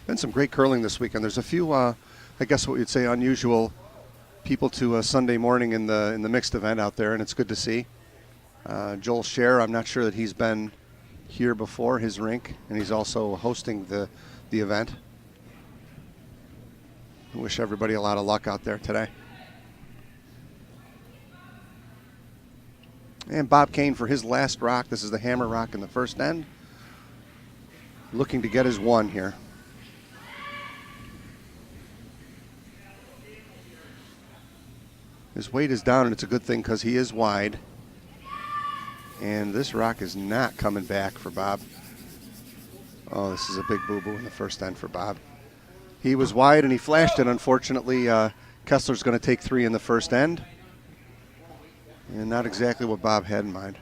Been some great curling this weekend. There's a few, I guess what you'd say, unusual people to a Sunday morning in the mixed event out there, and it's good to see. Joel Scher, I'm not sure that he's been here before, his rink, and he's also hosting the event. I wish everybody a lot of luck out there today. And Bob Kane for his last rock. This is the hammer rock in the first end. Looking to get his one here. His weight is down, and it's a good thing because he is wide. And this rock is not coming back for Bob. Oh, this is a big boo-boo in the first end for Bob. He was wide, and he flashed it. Unfortunately, Kessler's going to take 3 in the first end. And not exactly what Bob had in mind.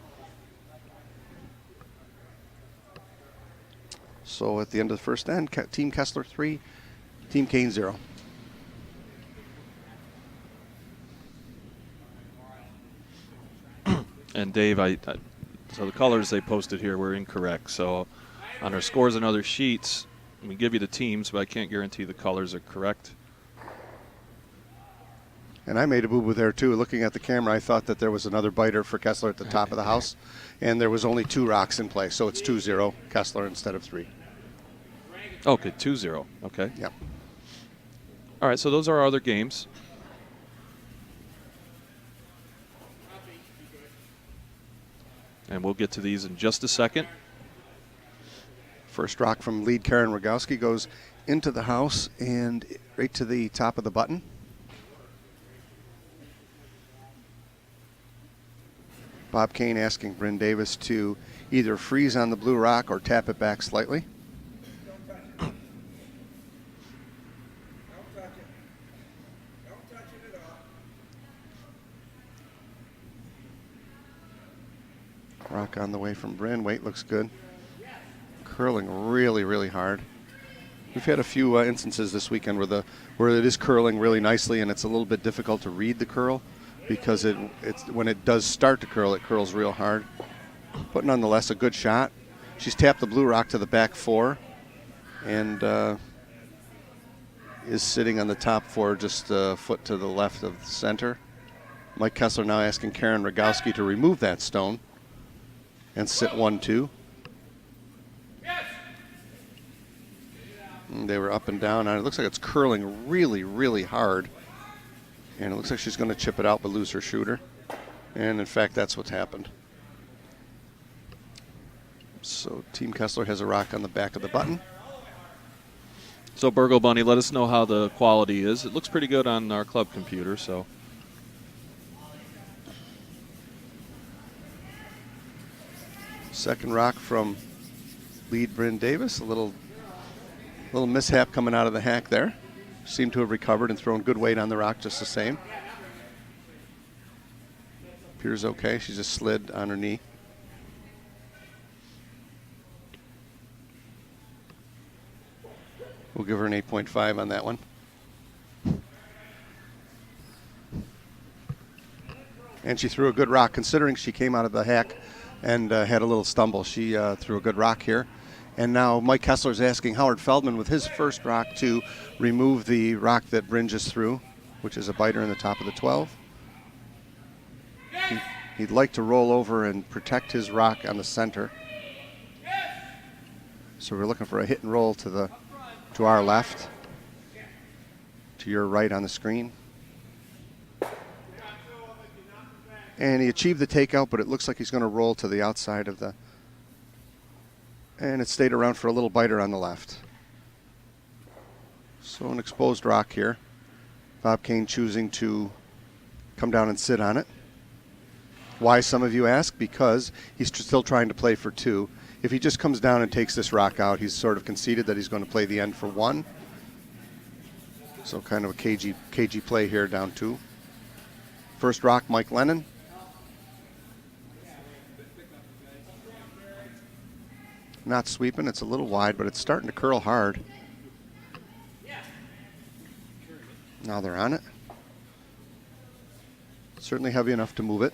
So at the end of the first end, Team Kessler 3, Team Kane 0. And Dave, so the colors they posted here were incorrect. So on our scores and other sheets, we give you the teams, but I can't guarantee the colors are correct. And I made a boo-boo there too. Looking at the camera, I thought that there was another biter for Kessler at the top of the house, and there was only 2 rocks in play, so it's 2-0 Kessler instead of 3. Okay, 2-0. Okay. Yep. All right, so those are our other games. And we'll get to these in just a second. First rock from lead Karen Rogowski goes into the house and right to the top of the button. Bob Kane asking Bryn Davis to either freeze on the blue rock or tap it back slightly. Rock on the way from Bryn. Weight looks good. Curling really, really hard. We've had a few instances this weekend where it is curling really nicely, and it's a little bit difficult to read the curl because it's when it does start to curl, it curls real hard. But nonetheless, a good shot. She's tapped the blue rock to the back 4 and is sitting on the top 4 just a foot to the left of the center. Mike Kessler now asking Karen Rogowski to remove that stone and sit 1-2. And they were up and down. And it looks like it's curling really, really hard. And it looks like she's going to chip it out but lose her shooter. And in fact, that's what's happened. So Team Kessler has a rock on the back of the button. So Burgo Bunny, let us know how the quality is. It looks pretty good on our club computer, so. Second rock from lead Bryn Davis. A little mishap coming out of the hack there. Seemed to have recovered and thrown good weight on the rock just the same. Appears okay. She just slid on her knee. We'll give her an 8.5 on that one. And she threw a good rock considering she came out of the hack and had a little stumble. She threw a good rock here. And now Mike Kessler's asking Howard Feldman with his first rock to remove the rock that Bryn just threw, which is a biter in the top of the 12. He'd like to roll over and protect his rock on the center. So we're looking for a hit and roll to our left, to your right on the screen. And he achieved the takeout, but it looks like he's going to roll to the outside of the... And it stayed around for a little biter on the left. So an exposed rock here. Bob Kane choosing to come down and sit on it. Why, some of you ask? Because he's still trying to play for 2. If he just comes down and takes this rock out, he's sort of conceded that he's going to play the end for 1. So kind of a cagey play here, down 2. First rock, Mike Lennon. Not sweeping, it's a little wide, but it's starting to curl hard. Now they're on it. Certainly heavy enough to move it.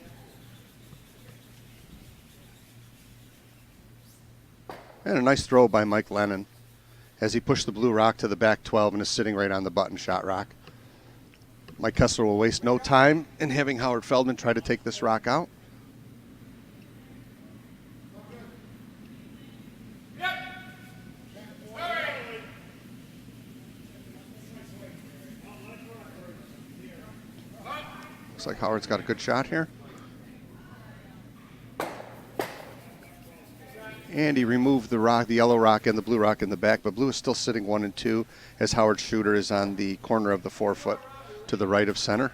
And a nice throw by Mike Lennon. as he pushed the blue rock to the back 12 and is sitting right on the button shot rock. Mike Kessler will waste no time in having Howard Feldman try to take this rock out. Looks like Howard's got a good shot here. And he removed the rock, the yellow rock and the blue rock in the back, but blue is still sitting 1 and 2 as Howard's shooter is on the corner of the 4-foot to the right of center.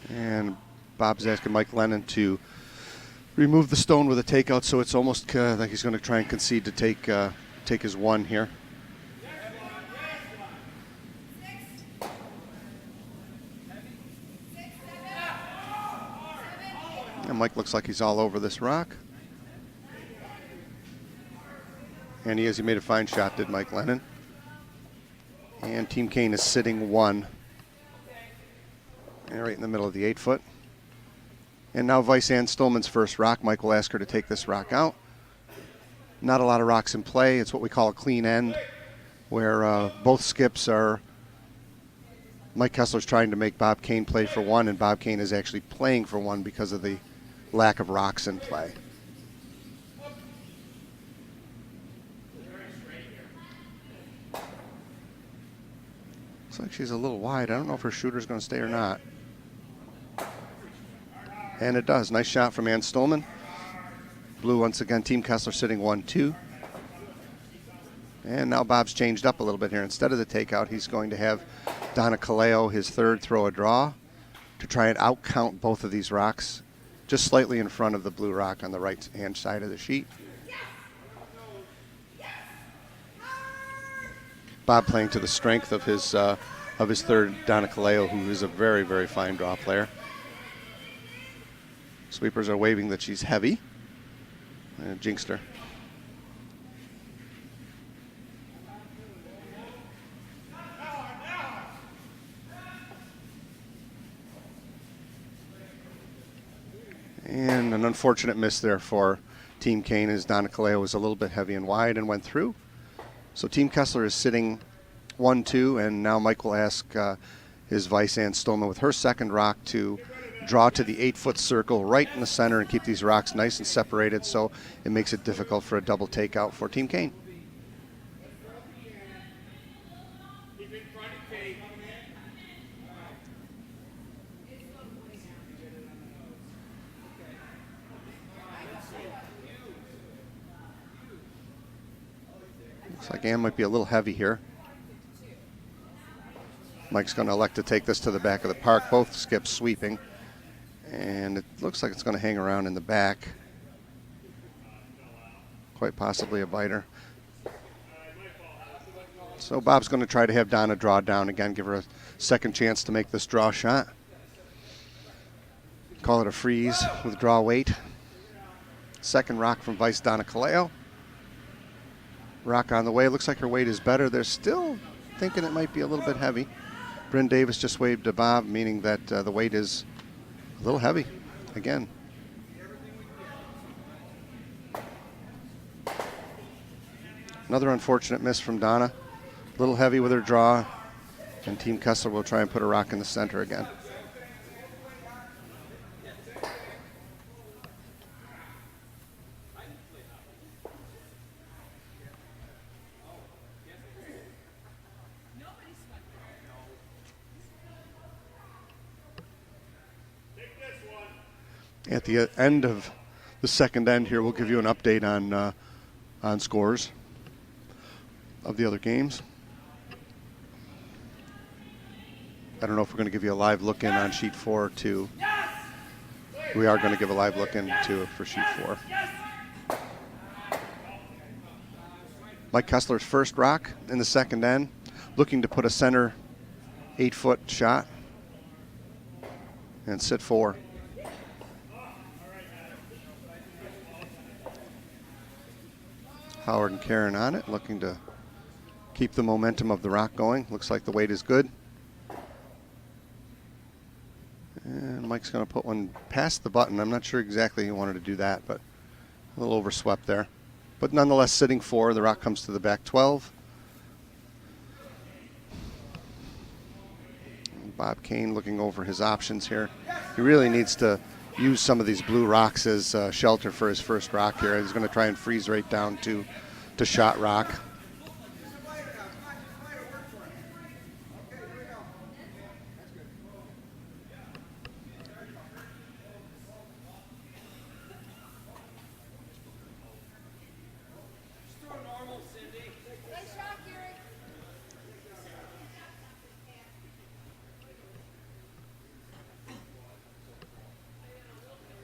And Bob's asking Mike Lennon to remove the stone with a takeout, so it's almost like he's going to try and concede to take his 1 here. And Mike looks like he's all over this rock. And he made a fine shot, did Mike Lennon. And Team Kane is sitting 1. And right in the middle of the 8-foot. And now Vice-Ann Stillman's first rock. Mike will ask her to take this rock out. Not a lot of rocks in play. It's what we call a clean end, where both skips are. Mike Kessler's trying to make Bob Kane play for 1, and Bob Kane is actually playing for 1 because of the lack of rocks in play. Looks like she's a little wide. I don't know if her shooter's going to stay or not. And it does. Nice shot from Ann Stolman. Blue once again, Team Kessler sitting 1-2. And now Bob's changed up a little bit here. Instead of the takeout, he's going to have Donna Kaleo, his third, throw a draw to try and outcount both of these rocks just slightly in front of the blue rock on the right-hand side of the sheet. Bob playing to the strength of his third, Donna Kaleo, who is a very, very fine draw player. Sweepers are waving that she's heavy. And jinxed her. And an unfortunate miss there for Team Kane as Donna Kaleo was a little bit heavy and wide and went through. So Team Kessler is sitting 1-2, and now Mike will ask his Vice-Ann Stolman with her second rock to draw to the 8-foot circle right in the center and keep these rocks nice and separated, so it makes it difficult for a double takeout for Team Kane. Looks like Ann might be a little heavy here. Mike's going to elect to take this to the back of the park. Both skips sweeping. And it looks like it's going to hang around in the back. Quite possibly a biter. So Bob's going to try to have Donna draw down again, give her a second chance to make this draw shot. Call it a freeze with draw weight. Second rock from Vice Donna Kaleo. Rock on the way. Looks like her weight is better. They're still thinking it might be a little bit heavy. Bryn Davis just waved to Bob, meaning that the weight is a little heavy again. Another unfortunate miss from Donna. A little heavy with her draw, and Team Kessler will try and put a rock in the center again. At the end of the second end here, we'll give you an update on scores of the other games. I don't know if we're going to give you a live look in on sheet 4 too. We are going to give a live look in too for sheet 4. Mike Kessler's first rock in the second end, looking to put a center 8-foot shot and sit 4. Howard and Karen on it, looking to Keep the momentum of the rock going. Looks like the weight is good. And Mike's going to put one past the button. I'm not sure exactly he wanted to do that, but a little overswept there. But nonetheless, sitting 4, the rock comes to the back 12. Bob Kane looking over his options here. He really needs to use some of these blue rocks as shelter for his first rock here. He's going to try and freeze right down to shot rock.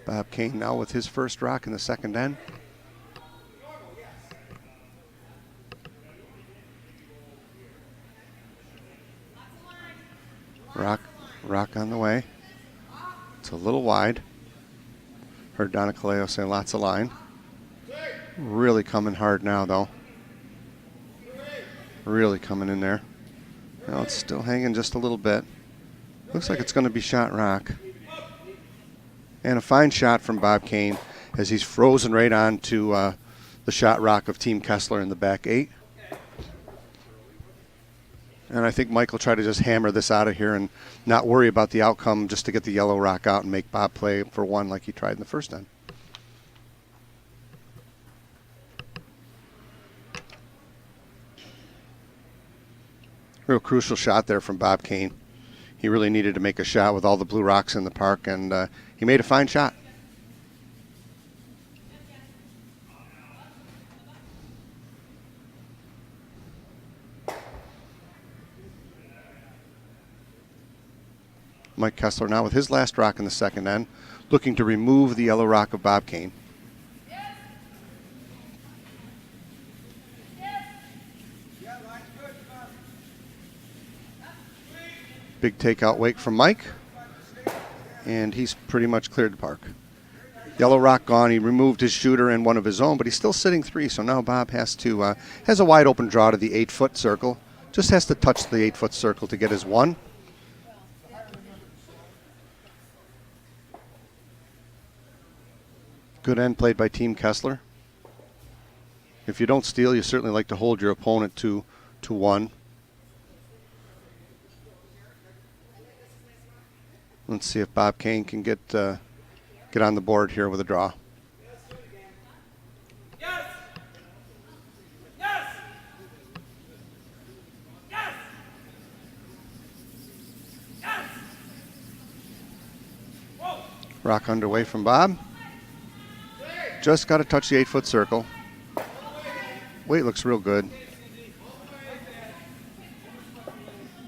Bob Kane now with his first rock in the second end. Rock on the way. It's a little wide. Heard Donna Caleo say lots of line. Really coming hard now, though. Really coming in there. Now it's still hanging just a little bit. Looks like it's going to be shot rock. And a fine shot from Bob Kane as he's frozen right on to the shot rock of Team Kessler in the back 8. And I think Mike will try to just hammer this out of here and not worry about the outcome, just to get the yellow rock out and make Bob play for 1 like he tried in the first end. Real crucial shot there from Bob Kane. He really needed to make a shot with all the blue rocks in the park, and he made a fine shot. Mike Kessler now with his last rock in the second end, looking to remove the yellow rock of Bob Kane. Big takeout wake from Mike, and he's pretty much cleared the park. Yellow rock gone. He removed his shooter and one of his own, but he's still sitting 3, so now Bob has a wide open draw to the 8-foot circle. Just has to touch the 8-foot circle to get his 1. Good end played by Team Kessler. If you don't steal, you certainly like to hold your opponent to 1. Let's see if Bob Kane can get on the board here with a draw. Yes! Yes! Yes! Yes! Whoa! Rock underway from Bob. Just got to touch the 8-foot circle. Weight looks real good.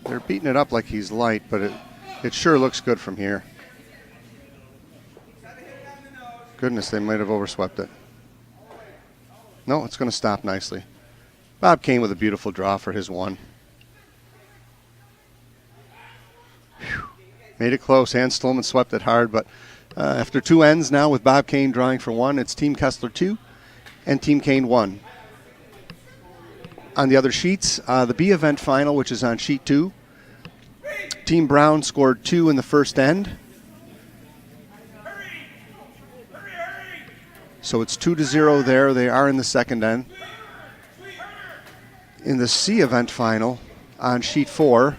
They're beating it up like he's light, but it sure looks good from here. Goodness, they might have overswept it. No, it's going to stop nicely. Bob Kane with a beautiful draw for his 1. Whew. Made it close. Hans Stillman swept it hard, but after 2 ends now with Bob Kane drawing for 1, it's Team Kessler 2 and Team Kane 1. On the other sheets, the B event final, which is on sheet 2, Team Brown scored 2 in the first end. So it's 2-0 there. They are in the second end. In the C event final on sheet 4,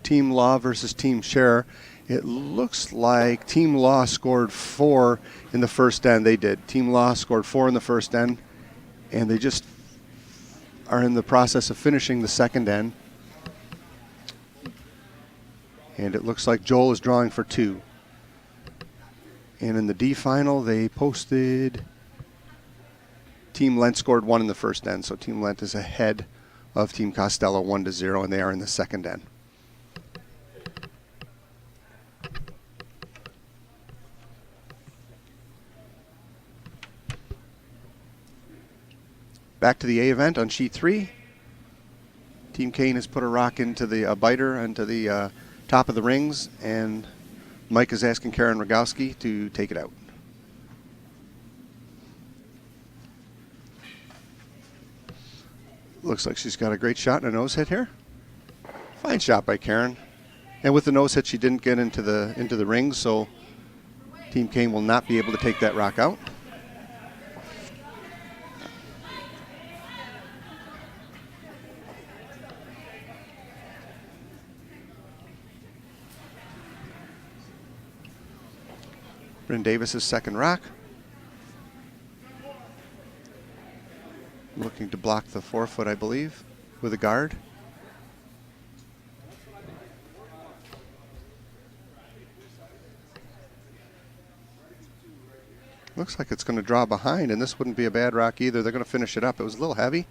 Team Law versus Team Share. It looks like Team Law scored 4 in the first end. They did. Team Law scored 4 in the first end, and they just are in the process of finishing the second end. And it looks like Joel is drawing for 2. And in the D final, they posted Team Lent scored 1 in the first end, so Team Lent is ahead of Team Costello 1-0, and they are in the second end. Back to the A event on sheet 3. Team Kane has put a rock into the biter, into the top of the rings, and Mike is asking Karen Rogowski to take it out. Looks like she's got a great shot and a nose hit here. Fine shot by Karen. And with the nose hit, she didn't get into the rings, so Team Kane will not be able to take that rock out. Bryn Davis's second rock. Looking to block the 4-foot, I believe, with a guard. Looks like it's going to draw behind, and this wouldn't be a bad rock either. They're going to finish it up. It was a little heavy,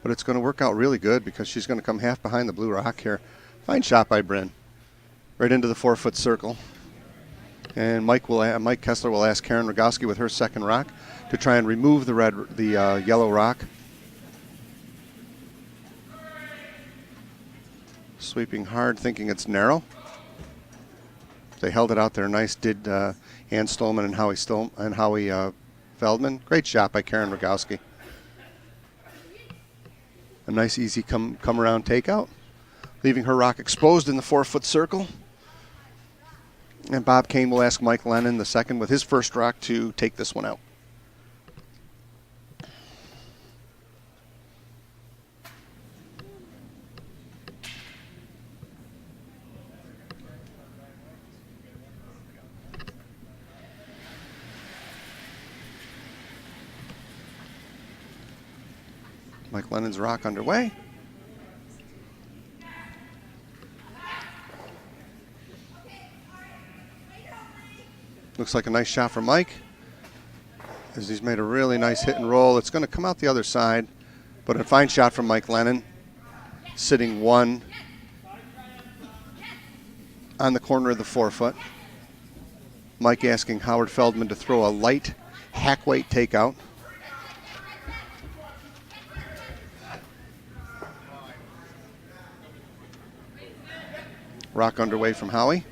but it's going to work out really good because she's going to come half behind the blue rock here. Fine shot by Bryn. Right into the 4-foot circle. And Mike Kessler will ask Karen Rogowski with her second rock to try and remove the yellow rock. Sweeping hard, thinking it's narrow. They held it out there nice, did Ann Stolman and Howie Feldman. Great shot by Karen Rogowski. A nice, easy come around takeout, leaving her rock exposed in the 4-foot circle. And Bob Kane will ask Mike Lennon, the second, with his first rock to take this one out. Mike Lennon's rock underway. Looks like a nice shot from Mike, as he's made a really nice hit and roll. It's going to come out the other side, but a fine shot from Mike Lennon, sitting one on the corner of the 4-foot. Mike asking Howard Feldman to throw a light hack weight takeout. Rock underway from Howie.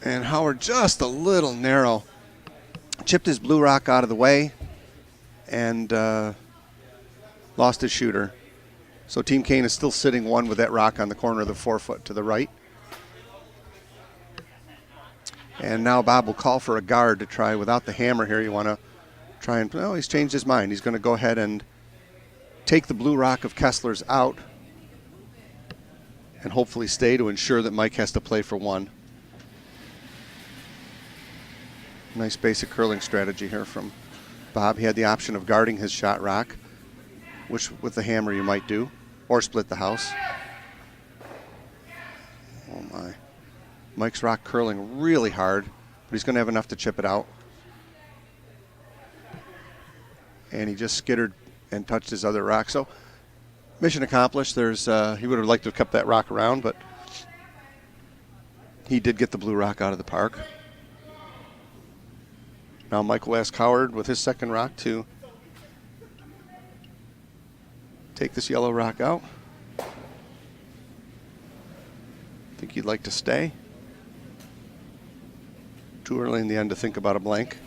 And Howard just a little narrow. Chipped his blue rock out of the way and lost his shooter. So Team Kane is still sitting one with that rock on the corner of the 4-foot to the right. And now Bob will call for a guard to try without the hammer here. You want to try and, well, he's changed his mind. He's going to go ahead and take the blue rock of Kessler's out and hopefully stay to ensure that Mike has to play for one. Nice basic curling strategy here from Bob. He had the option of guarding his shot rock, which with the hammer you might do, or split the house. Oh my. Mike's rock curling really hard, but he's going to have enough to chip it out. And he just skittered and touched his other rock. So mission accomplished. He would have liked to have kept that rock around, but he did get the blue rock out of the park. Now Mike will ask Howard with his second rock to take this yellow rock out. I think he'd like to stay. Too early in the end to think about a blank.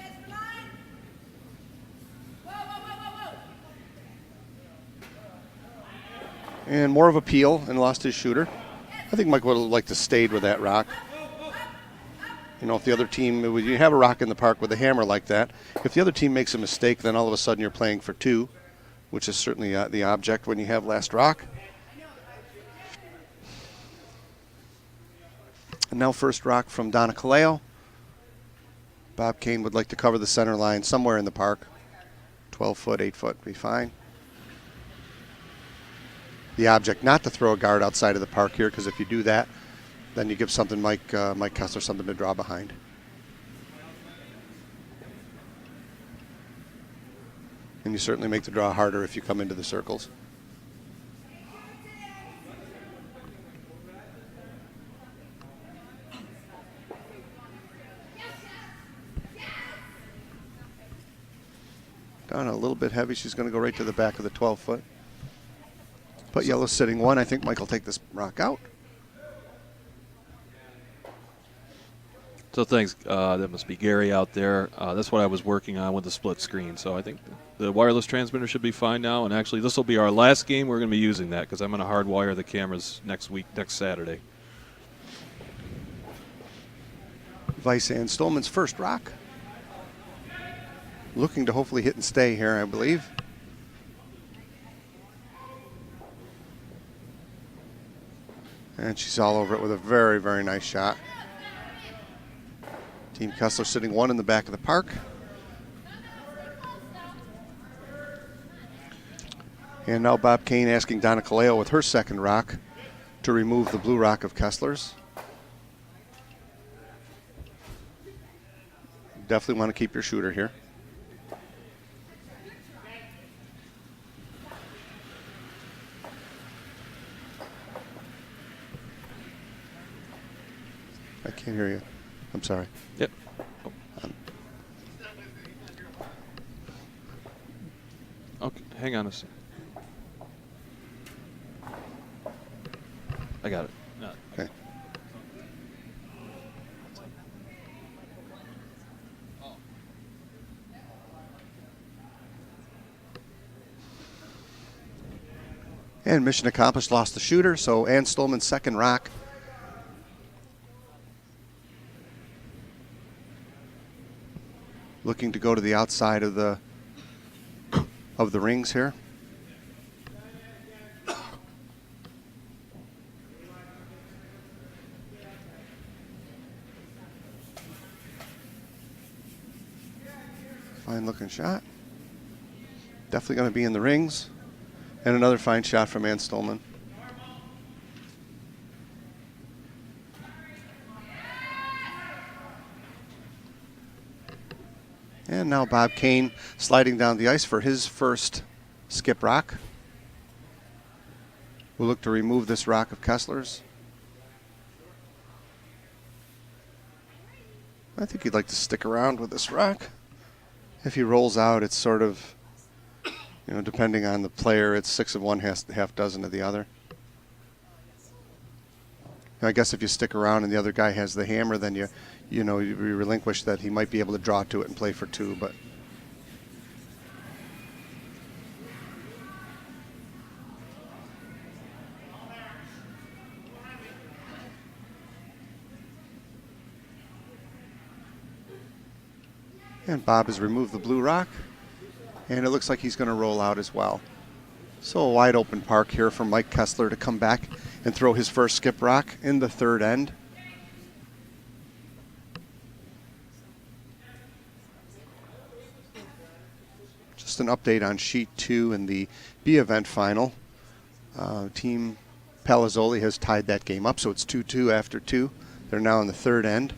And more of a peel and lost his shooter. I think Mike would have liked to stayed with that rock. You know, if the other team, when you have a rock in the park with a hammer like that, if the other team makes a mistake, then all of a sudden you're playing for two, which is certainly the object when you have last rock. And now first rock from Donna Kaleo. Bob Kane would like to cover the center line somewhere in the park. 12-foot, 8-foot, be fine. The object not to throw a guard outside of the park here, because if you do that, then you give something Mike Kessler something to draw behind. And you certainly make the draw harder if you come into the circles. Down a little bit heavy. She's going to go right to the back of the 12-foot. But yellow's sitting 1. I think Mike will take this rock out. So thanks. That must be Gary out there. That's what I was working on with the split screen. So I think the wireless transmitter should be fine now. And actually, this will be our last game. We're going to be using that because I'm going to hardwire the cameras next Saturday. Vice Ann Stolman's first rock. Looking to hopefully hit and stay here, I believe. And she's all over it with a very, very nice shot. Team Kessler sitting 1 in the back of the park. And now Bob Kane asking Donna Kaleo with her second rock to remove the blue rock of Kessler's. Definitely want to keep your shooter here. I can't hear you. I'm sorry. Yep. Okay, hang on a second. I got it. No. Okay. And mission accomplished, lost the shooter, so Ann Stolman's second rock. Looking to go to the outside of the rings here. Fine looking shot. Definitely going to be in the rings. And another fine shot from Ann Stolman. And now Bob Kane sliding down the ice for his first skip rock. We'll look to remove this rock of Kessler's. I think he'd like to stick around with this rock. If he rolls out, it's sort of, you know, depending on the player, it's 6 of one, half dozen of the other. I guess if you stick around and the other guy has the hammer, then you relinquish that he might be able to draw to it and play for 2. But and Bob has removed the blue rock, and it looks like he's going to roll out as well. So a wide open park here for Mike Kessler to come back and throw his first skip rock in the third end. Just an update on sheet 2 in the B event final. Team Palazzoli has tied that game up, so it's 2-2 after 2. They're now in the third end.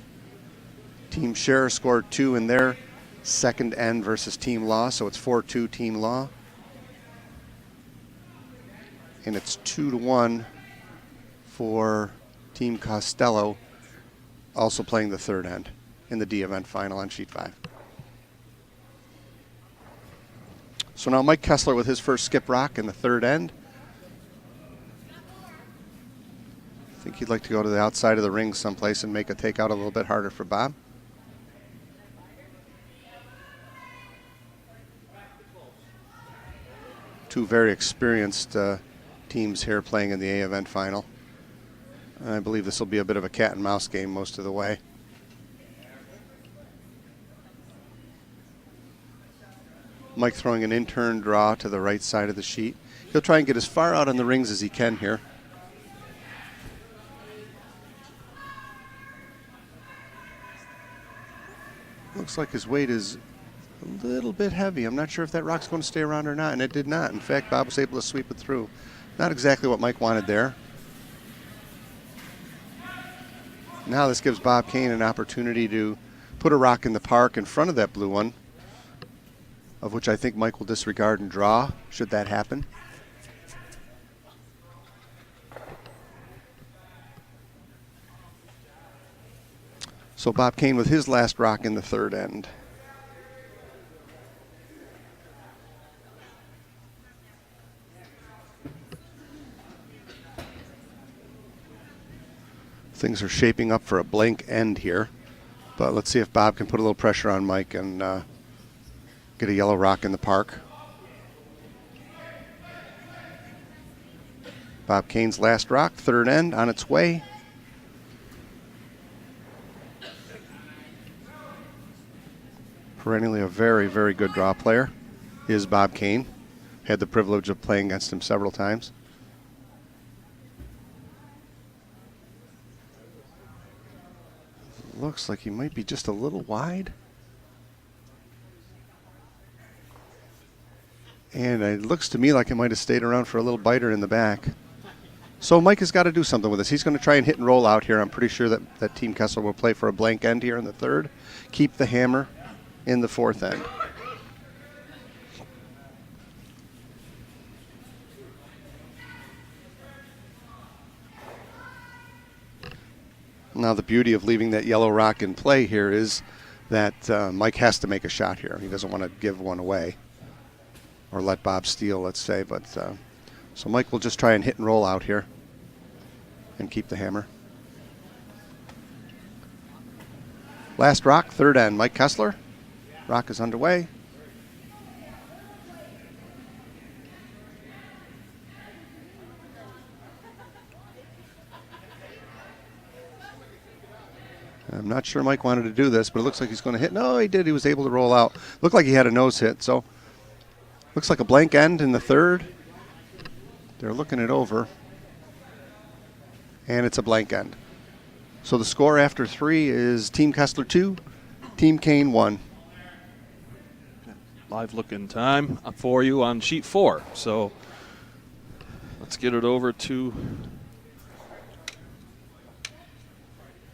Team Scherer scored 2 in their second end versus Team Law, so it's 4-2 Team Law. And it's 2-1 for Team Costello, also playing the third end in the D event final on sheet 5. So now Mike Kessler with his first skip rock in the third end. I think he'd like to go to the outside of the ring someplace and make a takeout a little bit harder for Bob. Two very experienced teams here playing in the A event final. I believe this will be a bit of a cat and mouse game most of the way. Mike throwing an in-turn draw to the right side of the sheet. He'll try and get as far out on the rings as he can here. Looks like his weight is a little bit heavy. I'm not sure if that rock's going to stay around or not, and it did not. In fact, Bob was able to sweep it through. Not exactly what Mike wanted there. Now this gives Bob Kane an opportunity to put a rock in the park in front of that blue one, of which I think Mike will disregard and draw, should that happen. So Bob Kane with his last rock in the third end. Things are shaping up for a blank end here. But let's see if Bob can put a little pressure on Mike and get a yellow rock in the park. Bob Kane's last rock, third end, on its way. Perennially a very, very good draw player is Bob Kane. Had the privilege of playing against him several times. Looks like he might be just a little wide. And it looks to me like it might have stayed around for a little biter in the back. So Mike has got to do something with this. He's going to try and hit and roll out here. I'm pretty sure that Team Kessler will play for a blank end here in the third. Keep the hammer in the fourth end. Now the beauty of leaving that yellow rock in play here is that Mike has to make a shot here. He doesn't want to give one away or let Bob steal, let's say. But so Mike will just try and hit and roll out here and keep the hammer. Last rock, third end, Mike Kessler. Rock is underway. I'm not sure Mike wanted to do this, but it looks like he's going to hit. No, he did. He was able to roll out. Looked like he had a nose hit, so looks like a blank end in the third. They're looking it over, and it's a blank end. So the score after three is Team Kessler 2, Team Kane 1. Live look-in time for you on sheet 4. So let's get it over to.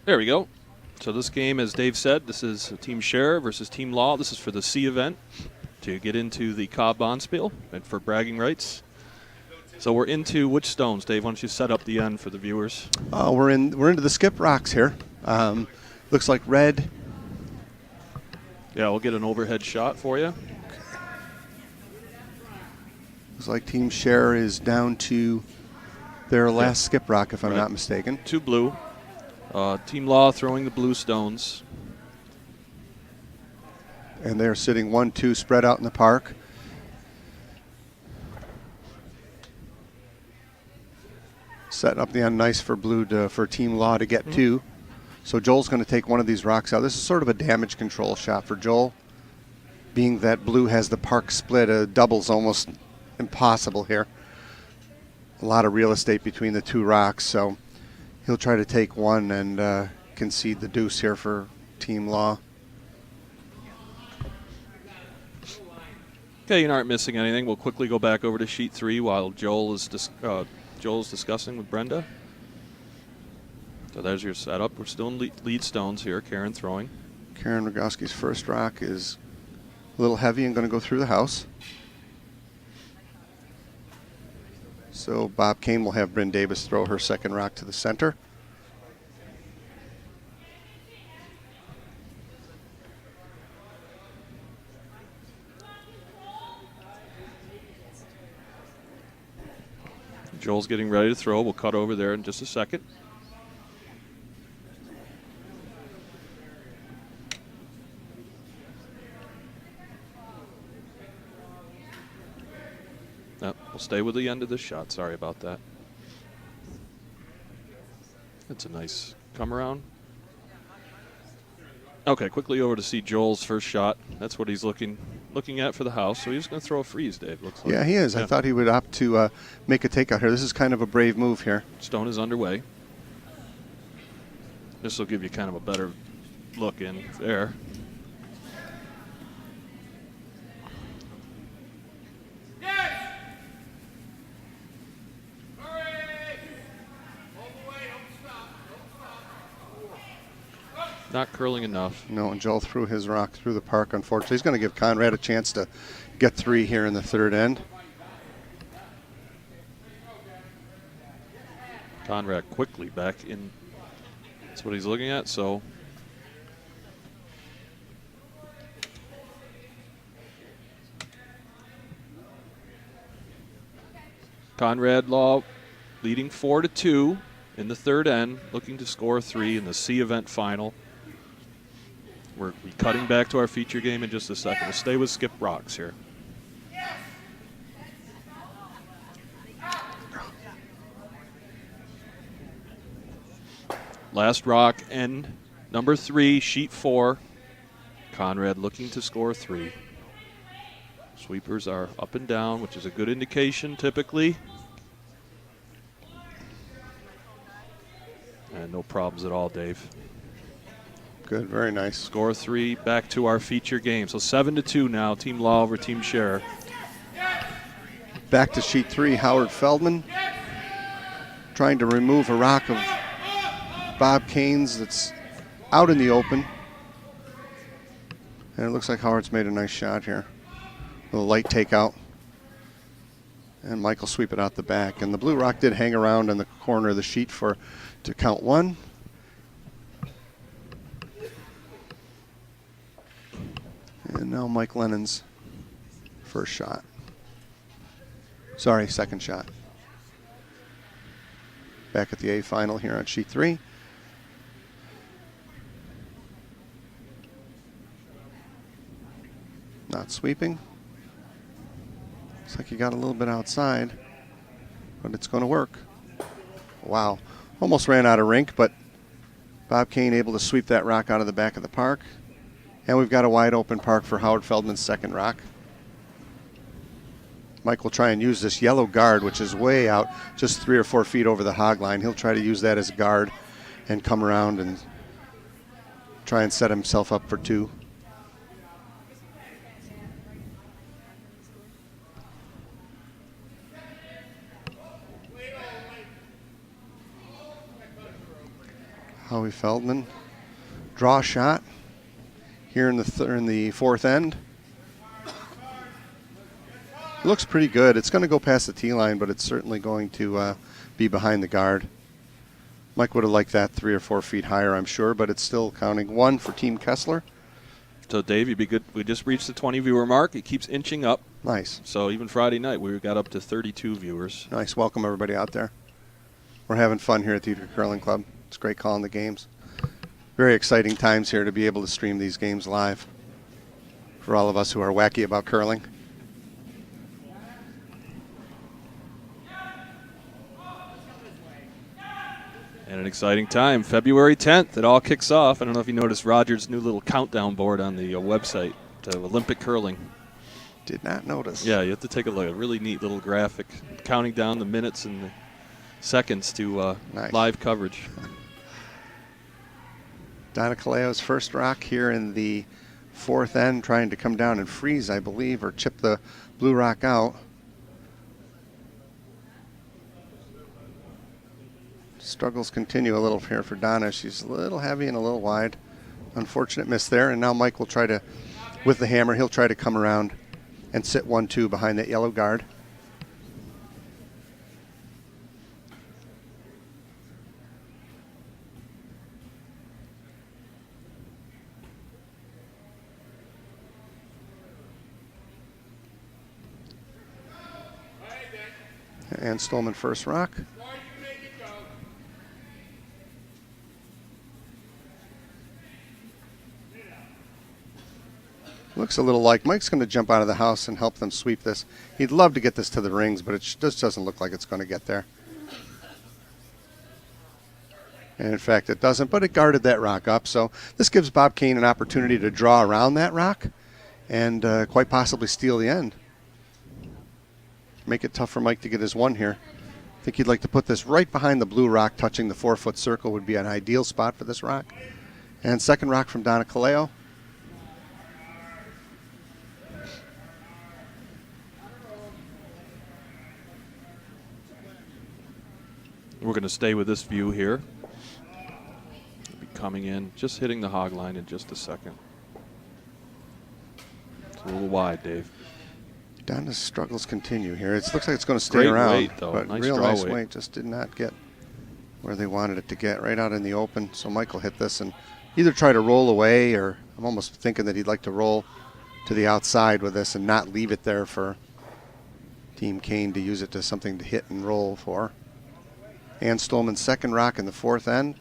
There we go. So this game, as Dave said, this is Team Share versus Team Law. This is for the C event to get into the Cobb Bonspiel and for bragging rights. So we're into which stones, Dave? Why don't you set up the end for the viewers? We're into the skip rocks here. Looks like red. Yeah, we'll get an overhead shot for you. Looks like Team Share is down to their last skip rock, if I'm not mistaken. 2 blue. Team Law throwing the blue stones. And they're sitting 1-2 spread out in the park. Setting up the end nice for blue for Team Law to get to. So Joel's going to take one of these rocks out. This is sort of a damage control shot for Joel. Being that blue has the park split, a double's almost impossible here. A lot of real estate between the two rocks, so he'll try to take one and concede the deuce here for Team Law. Okay, you aren't missing anything. We'll quickly go back over to sheet 3 while Joel's discussing with Brenda. So there's your setup. We're still in lead stones here. Karen throwing. Karen Rogowski's first rock is a little heavy and going to go through the house. So Bob Kane will have Bryn Davis throw her second rock to the center. Joel's getting ready to throw. We'll cut over there in just a second. No, we'll stay with the end of this shot. Sorry about that. That's a nice come around. Okay, quickly over to see Joel's first shot. That's what he's looking at for the house. So he's going to throw a freeze, Dave, looks like. Yeah, he is. Yeah. I thought he would opt to make a takeout here. This is kind of a brave move here. Stone is underway. This will give you kind of a better look in there. Not curling enough. No, and Joel threw his rock through the park, unfortunately. He's going to give Conrad a chance to get 3 here in the third end. Conrad quickly back in. That's what he's looking at, so. Conrad Law leading 4-2 in the third end, looking to score 3 in the C event final. We're cutting back to our feature game in just a second. We'll stay with Skip Rocks here. Last rock, end number 3, sheet 4. Conrad looking to score 3. Sweepers are up and down, which is a good indication typically. And no problems at all, Dave. Good, very nice. Score 3, back to our feature game. So 7-2 now, Team Law over Team Share. Back to sheet 3, Howard Feldman trying to remove a rock of Bob Kane's that's out in the open. And it looks like Howard's made a nice shot here. A little light takeout. And Michael sweep it out the back. And the blue rock did hang around on the corner of the sheet to count 1. And now Mike Lennon's first shot. Sorry, second shot. Back at the A final here on sheet 3. Not sweeping. Looks like he got a little bit outside, but it's going to work. Wow. Almost ran out of rink, but Bob Kane able to sweep that rock out of the back of the park. And we've got a wide open park for Howard Feldman's second rock. Mike will try and use this yellow guard, which is way out, just 3 or 4 feet over the hog line. He'll try to use that as a guard and come around and try and set himself up for 2. Howie Feldman, draw shot here in the fourth end. Looks pretty good. It's going to go past the tee line, but it's certainly going to be behind the guard. Mike would have liked that 3 or 4 feet higher, I'm sure, but it's still counting 1 for Team Kessler. So, Dave, you'd be good. We just reached the 20 viewer mark. It keeps inching up. Nice. So even Friday night, we got up to 32 viewers. Nice. Welcome, everybody out there. We're having fun here at the Utica Curling Club. It's great calling the games. Very exciting times here to be able to stream these games live for all of us who are wacky about curling. And an exciting time, February 10th. It all kicks off. I don't know if you noticed Roger's new little countdown board on the website to Olympic curling. Did not notice. Yeah, you have to take a look. A really neat little graphic counting down the minutes and the seconds to nice. Live coverage. Donna Caleo's first rock here in the fourth end, trying to come down and freeze, I believe, or chip the blue rock out. Struggles continue a little here for Donna. She's a little heavy and a little wide. Unfortunate miss there. And now Mike will try to, with the hammer, he'll try to come around and sit 1-2 behind that yellow guard. And Stolman first rock. Looks a little like Mike's going to jump out of the house and help them sweep this. He'd love to get this to the rings, but it just doesn't look like it's going to get there. And in fact, it doesn't, but it guarded that rock up. So this gives Bob Kane an opportunity to draw around that rock and quite possibly steal the end. Make it tough for Mike to get his one here. I think he'd like to put this right behind the blue rock, touching the 4-foot circle would be an ideal spot for this rock. And second rock from Donna Caleo. We're going to stay with this view here. We'll be coming in, just hitting the hog line in just a second. It's a little wide, Dave. Donna's struggles continue here. It looks like it's going to stay Great around, weight, though. but Nice real draw nice weight. weight. Just did not get where they wanted it to get, right out in the open. So Michael hit this and either try to roll away, or I'm almost thinking that he'd like to roll to the outside with this and not leave it there for Team Kane to use it to something to hit and roll for. Ann Stolman's second rock in the fourth end.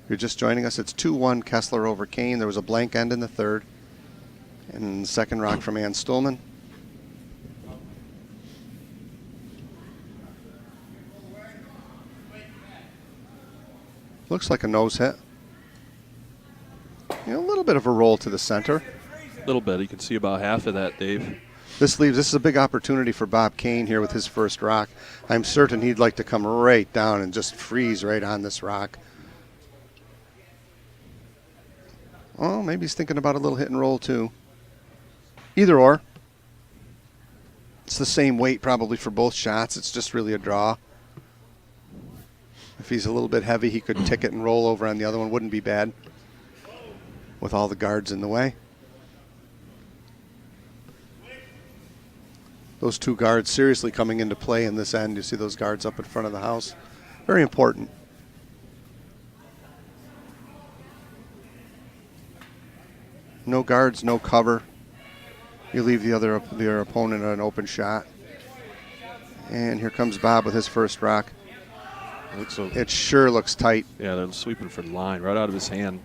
You're just joining us. It's 2-1 Kessler over Kane. There was a blank end in the third. And the second rock from Ann Stolman. Looks like a nose hit. A little bit of a roll to the center. A little bit. You can see about half of that, Dave. This is a big opportunity for Bob Kane here with his first rock. I'm certain he'd like to come right down and just freeze right on this rock. Oh, maybe he's thinking about a little hit and roll too. Either or. It's the same weight probably for both shots. It's just really a draw. If he's a little bit heavy, he could tick it and roll over on the other one. Wouldn't be bad with all the guards in the way. Those two guards seriously coming into play in this end. You see those guards up in front of the house. Very important. No guards, no cover. You leave your opponent an open shot. And here comes Bob with his first rock. It sure looks tight. Yeah, they're sweeping for the line right out of his hand.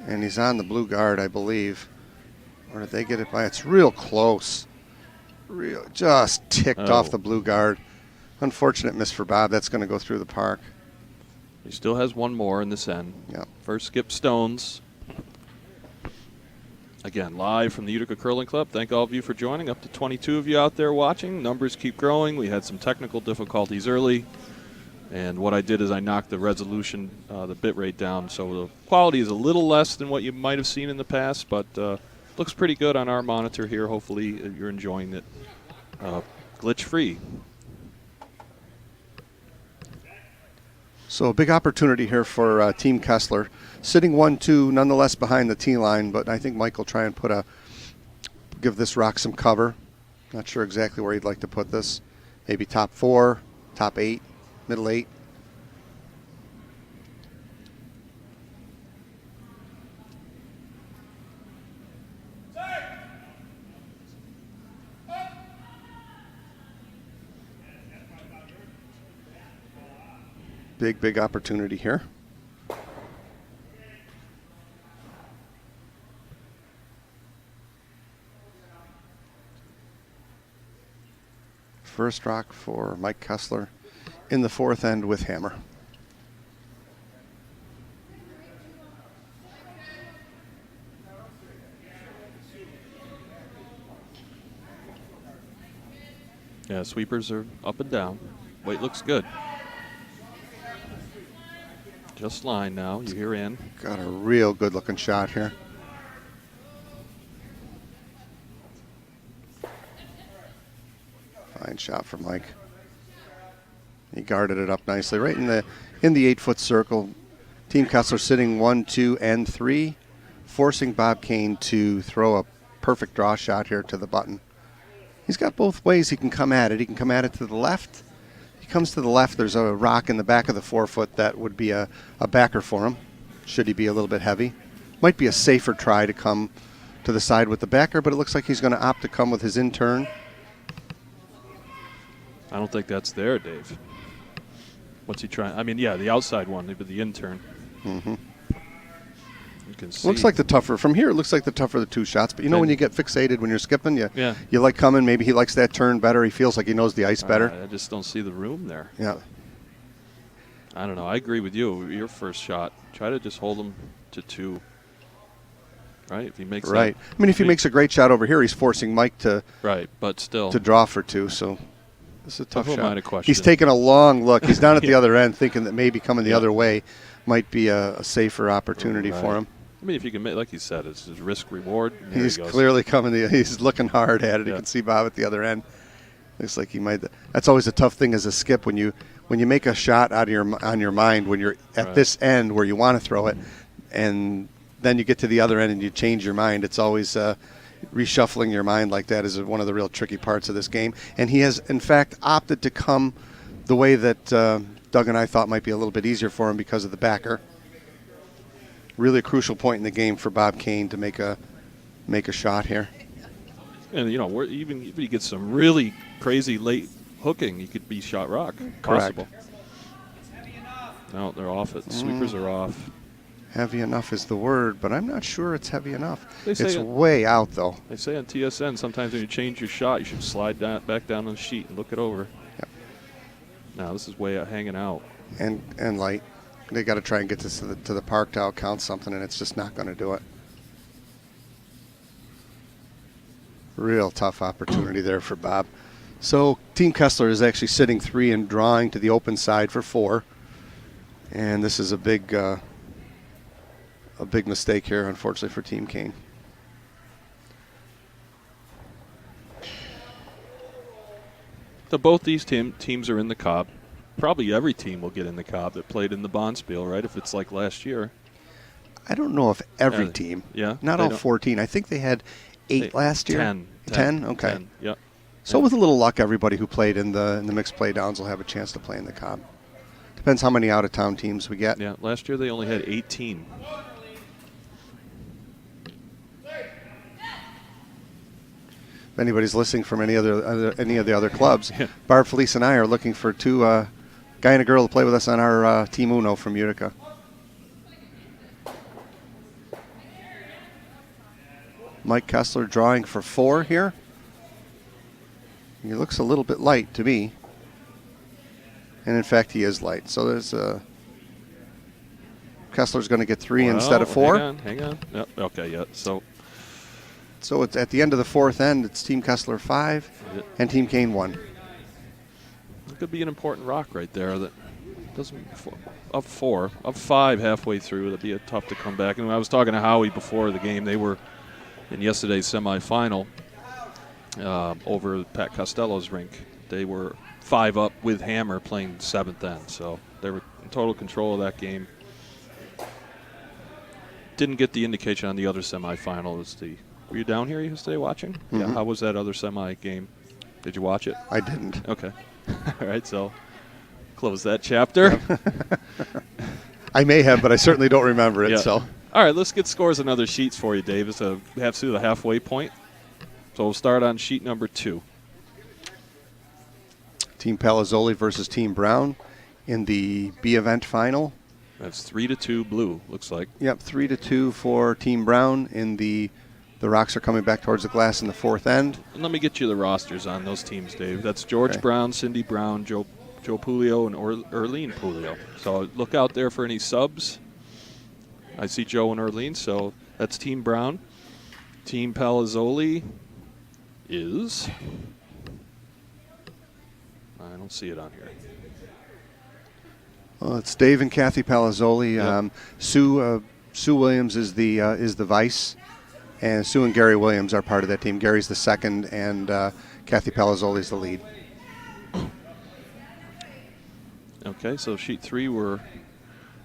And he's on the blue guard, I believe. Or did they get it by? It's real close. Just ticked off the blue guard. Unfortunate miss for Bob. That's going to go through the park. He still has one more in this end. Yep. First skip stones. Again, live from the Utica Curling Club. Thank all of you for joining. Up to 22 of you out there watching. Numbers keep growing. We had some technical difficulties early. And what I did is I knocked the resolution, the bit rate down. So the quality is a little less than what you might have seen in the past, but looks pretty good on our monitor here. Hopefully you're enjoying it glitch-free. So a big opportunity here for Team Kessler. Sitting 1-2, nonetheless behind the tee line, but I think Mike will try and give this rock some cover. Not sure exactly where he'd like to put this. Maybe top 4, top 8, middle 8. Big opportunity here. First rock for Mike Kessler in the fourth end with hammer. Yeah, sweepers are up and down. Weight looks good. Just line now. You hear in. Got a real good looking shot here. Fine shot for Mike. He guarded it up nicely, right in the 8-foot circle. Team Kessler sitting 1, 2, and 3, forcing Bob Kane to throw a perfect draw shot here to the button. He's got both ways he can come at it. He can come at it to the left. He comes to the left. There's a rock in the back of the 4-foot that would be a backer for him, should he be a little bit heavy. Might be a safer try to come to the side with the backer, but it looks like he's going to opt to come with his in-turn. I don't think that's there, Dave. What's he trying? I mean, yeah, the outside one, but the in-turn. Mm-hmm. You can see. Looks like the tougher. From here, it looks like the tougher of the two shots. But you know when you get fixated when you're skipping, you like coming. Maybe he likes that turn better. He feels like he knows the ice better. I just don't see the room there. Yeah. I don't know. I agree with you. Your first shot, try to just hold him to 2. Right? If he makes right. I mean, if he makes a great shot over here, he's forcing Mike to but still to draw for 2. So this is a tough shot. Question. He's taking a long look. He's down at the other end, thinking that maybe coming the other way might be a safer opportunity for him. I mean, if you can make, like you said, it's his risk reward. He's clearly coming. He's looking hard at it. You can see Bob at the other end. Looks like he might. That's always a tough thing as a skip when you make a shot on your mind when you're at this end where you want to throw it, and then you get to the other end and you change your mind. It's always reshuffling your mind like that is one of the real tricky parts of this game. And he has, in fact, opted to come the way that Doug and I thought might be a little bit easier for him because of the backer. Really a crucial point in the game for Bob Kane to make a shot here. And, even if you get some really crazy late hooking, you could be shot rock. Possible. No, they're off it. Sweepers are off. Heavy enough is the word, but I'm not sure it's heavy enough. It's say way out, though. They say on TSN sometimes when you change your shot, you should slide back down on the sheet and look it over. Yep. Now this is way out, hanging out. And light. They got to try and get this to the park to outcount something, and it's just not going to do it. Real tough opportunity there for Bob. So Team Kessler is actually sitting 3 and drawing to the open side for 4. And this is a big mistake here, unfortunately, for Team Kane. So both these teams are in the Cobb. Probably every team will get in the Cobb that played in the Bonspiel, right? If it's like last year. I don't know if every team. Yeah. Not all 14. I think they had 8 last year. 10. 10? Okay. 10, yep. So with a little luck, everybody who played in the mixed play downs will have a chance to play in the Cobb. Depends how many out-of-town teams we get. Yeah, last year they only had 18. If anybody's listening from any of the other clubs, Barb, Felice, and I are looking for 2 guy and a girl to play with us on our Team Uno from Utica. Mike Kessler drawing for 4 here. He looks a little bit light to me. And in fact, he is light. So there's Kessler's going to get 3 instead of 4. Hang on. Yep, okay, yeah. So it's at the end of the 4th end. It's Team Kessler 5 and Team Kane 1. It could be an important rock right there that doesn't up 4, up 5 halfway through. That'd be tough to come back. And when I was talking to Howie before the game, they were in yesterday's semifinal over Pat Costello's rink. They were 5 up with Hammer playing 7th end, so they were in total control of that game. Didn't get the indication on the other semifinal. Were you down here yesterday watching? Mm-hmm. Yeah. How was that other semi game? Did you watch it? I didn't. Okay. All right, so close that chapter. I may have, but I certainly don't remember it. Yeah. So. All right, let's get scores and other sheets for you, Dave. We have to do the halfway point. So we'll start on sheet number 2. Team Palazzoli versus Team Brown in the B event final. That's 3-2 blue, looks like. Yep, 3-2 for Team Brown in the rocks are coming back towards the glass in the 4th end. And let me get you the rosters on those teams, Dave. That's George Brown, Cindy Brown, Joe Pulio, and Erlene Pulio. So look out there for any subs. I see Joe and Erlene, so that's Team Brown. Team Palazzoli is... I don't see it on here. Well, it's Dave and Kathy Palazzoli. Yep. Sue Williams is the vice, and Sue and Gary Williams are part of that team. Gary's the second, and Kathy Palazzoli is the lead. Okay, so sheet 3,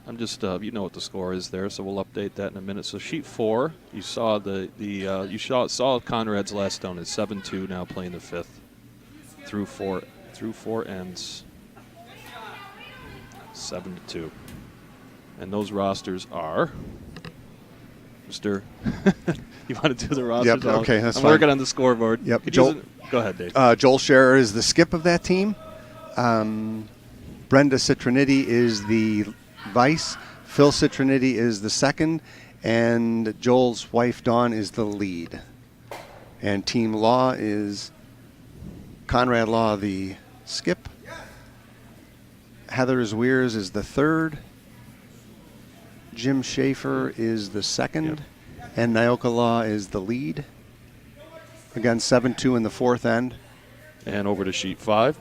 I'm just you know what the score is there, so we'll update that in a minute. So sheet 4, you saw you saw Conrad's last stone is 7-2 now playing the 5th through 4 ends. 7-2. And those rosters are Mr. You want to do the rosters? Yep, okay, that's I'm fine. working on the scoreboard. Yep, Go ahead, Dave. Joel Scherer is the skip of that team. Brenda Citroniti is the vice. Phil Citroniti is the second. And Joel's wife, Dawn, is the lead. And Team Law is Conrad Law, the skip. Heather Weirs is the third. Jim Schaefer is the second. Yep. And Nyoka Law is the lead. Again, 7-2 in the 4th end. And over to sheet 5.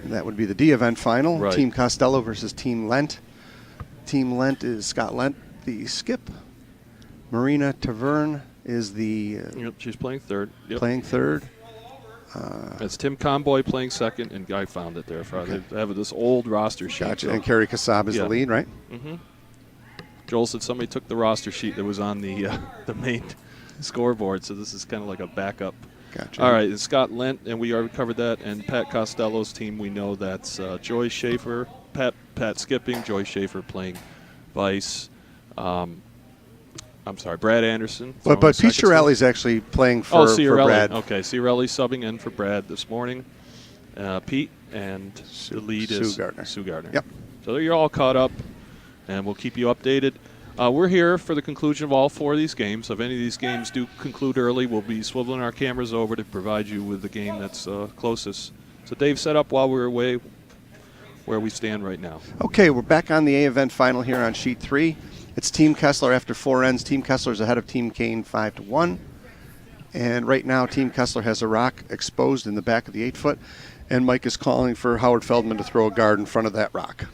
That would be the D event final. Right. Team Costello versus Team Lent. Team Lent is Scott Lent, the skip. Marina Taverne is the Yep, she's playing third. Yep. playing third. That's Tim Conboy playing second, and Guy found it there. Okay. They have this old roster sheet. Gotcha. So. And Kerry Kassab is Yeah. the lead, right? Mm-hmm. Joel said somebody took the roster sheet that was on the main scoreboard, so this is kind of like a backup. Gotcha. All right, and Scott Lent, and we already covered that, and Pat Costello's team, we know that's Joy Schaefer, Pat skipping, Joy Schaefer playing vice. I'm sorry, Brad Anderson. But Pete Chiarelli's actually playing for Ciarelli. Brad. Okay, Ciarelli subbing in for Brad this morning. Pete and the lead is Sue Gardner. Yep. So you're all caught up, and we'll keep you updated. We're here for the conclusion of all 4 of these games. So if any of these games do conclude early, we'll be swiveling our cameras over to provide you with the game that's closest. So Dave, set up while we're away where we stand right now. Okay, we're back on the A event final here on sheet 3. It's Team Kessler after 4 ends. Team Kessler's ahead of Team Kane 5-1. And right now, Team Kessler has a rock exposed in the back of the 8-foot. And Mike is calling for Howard Feldman to throw a guard in front of that rock.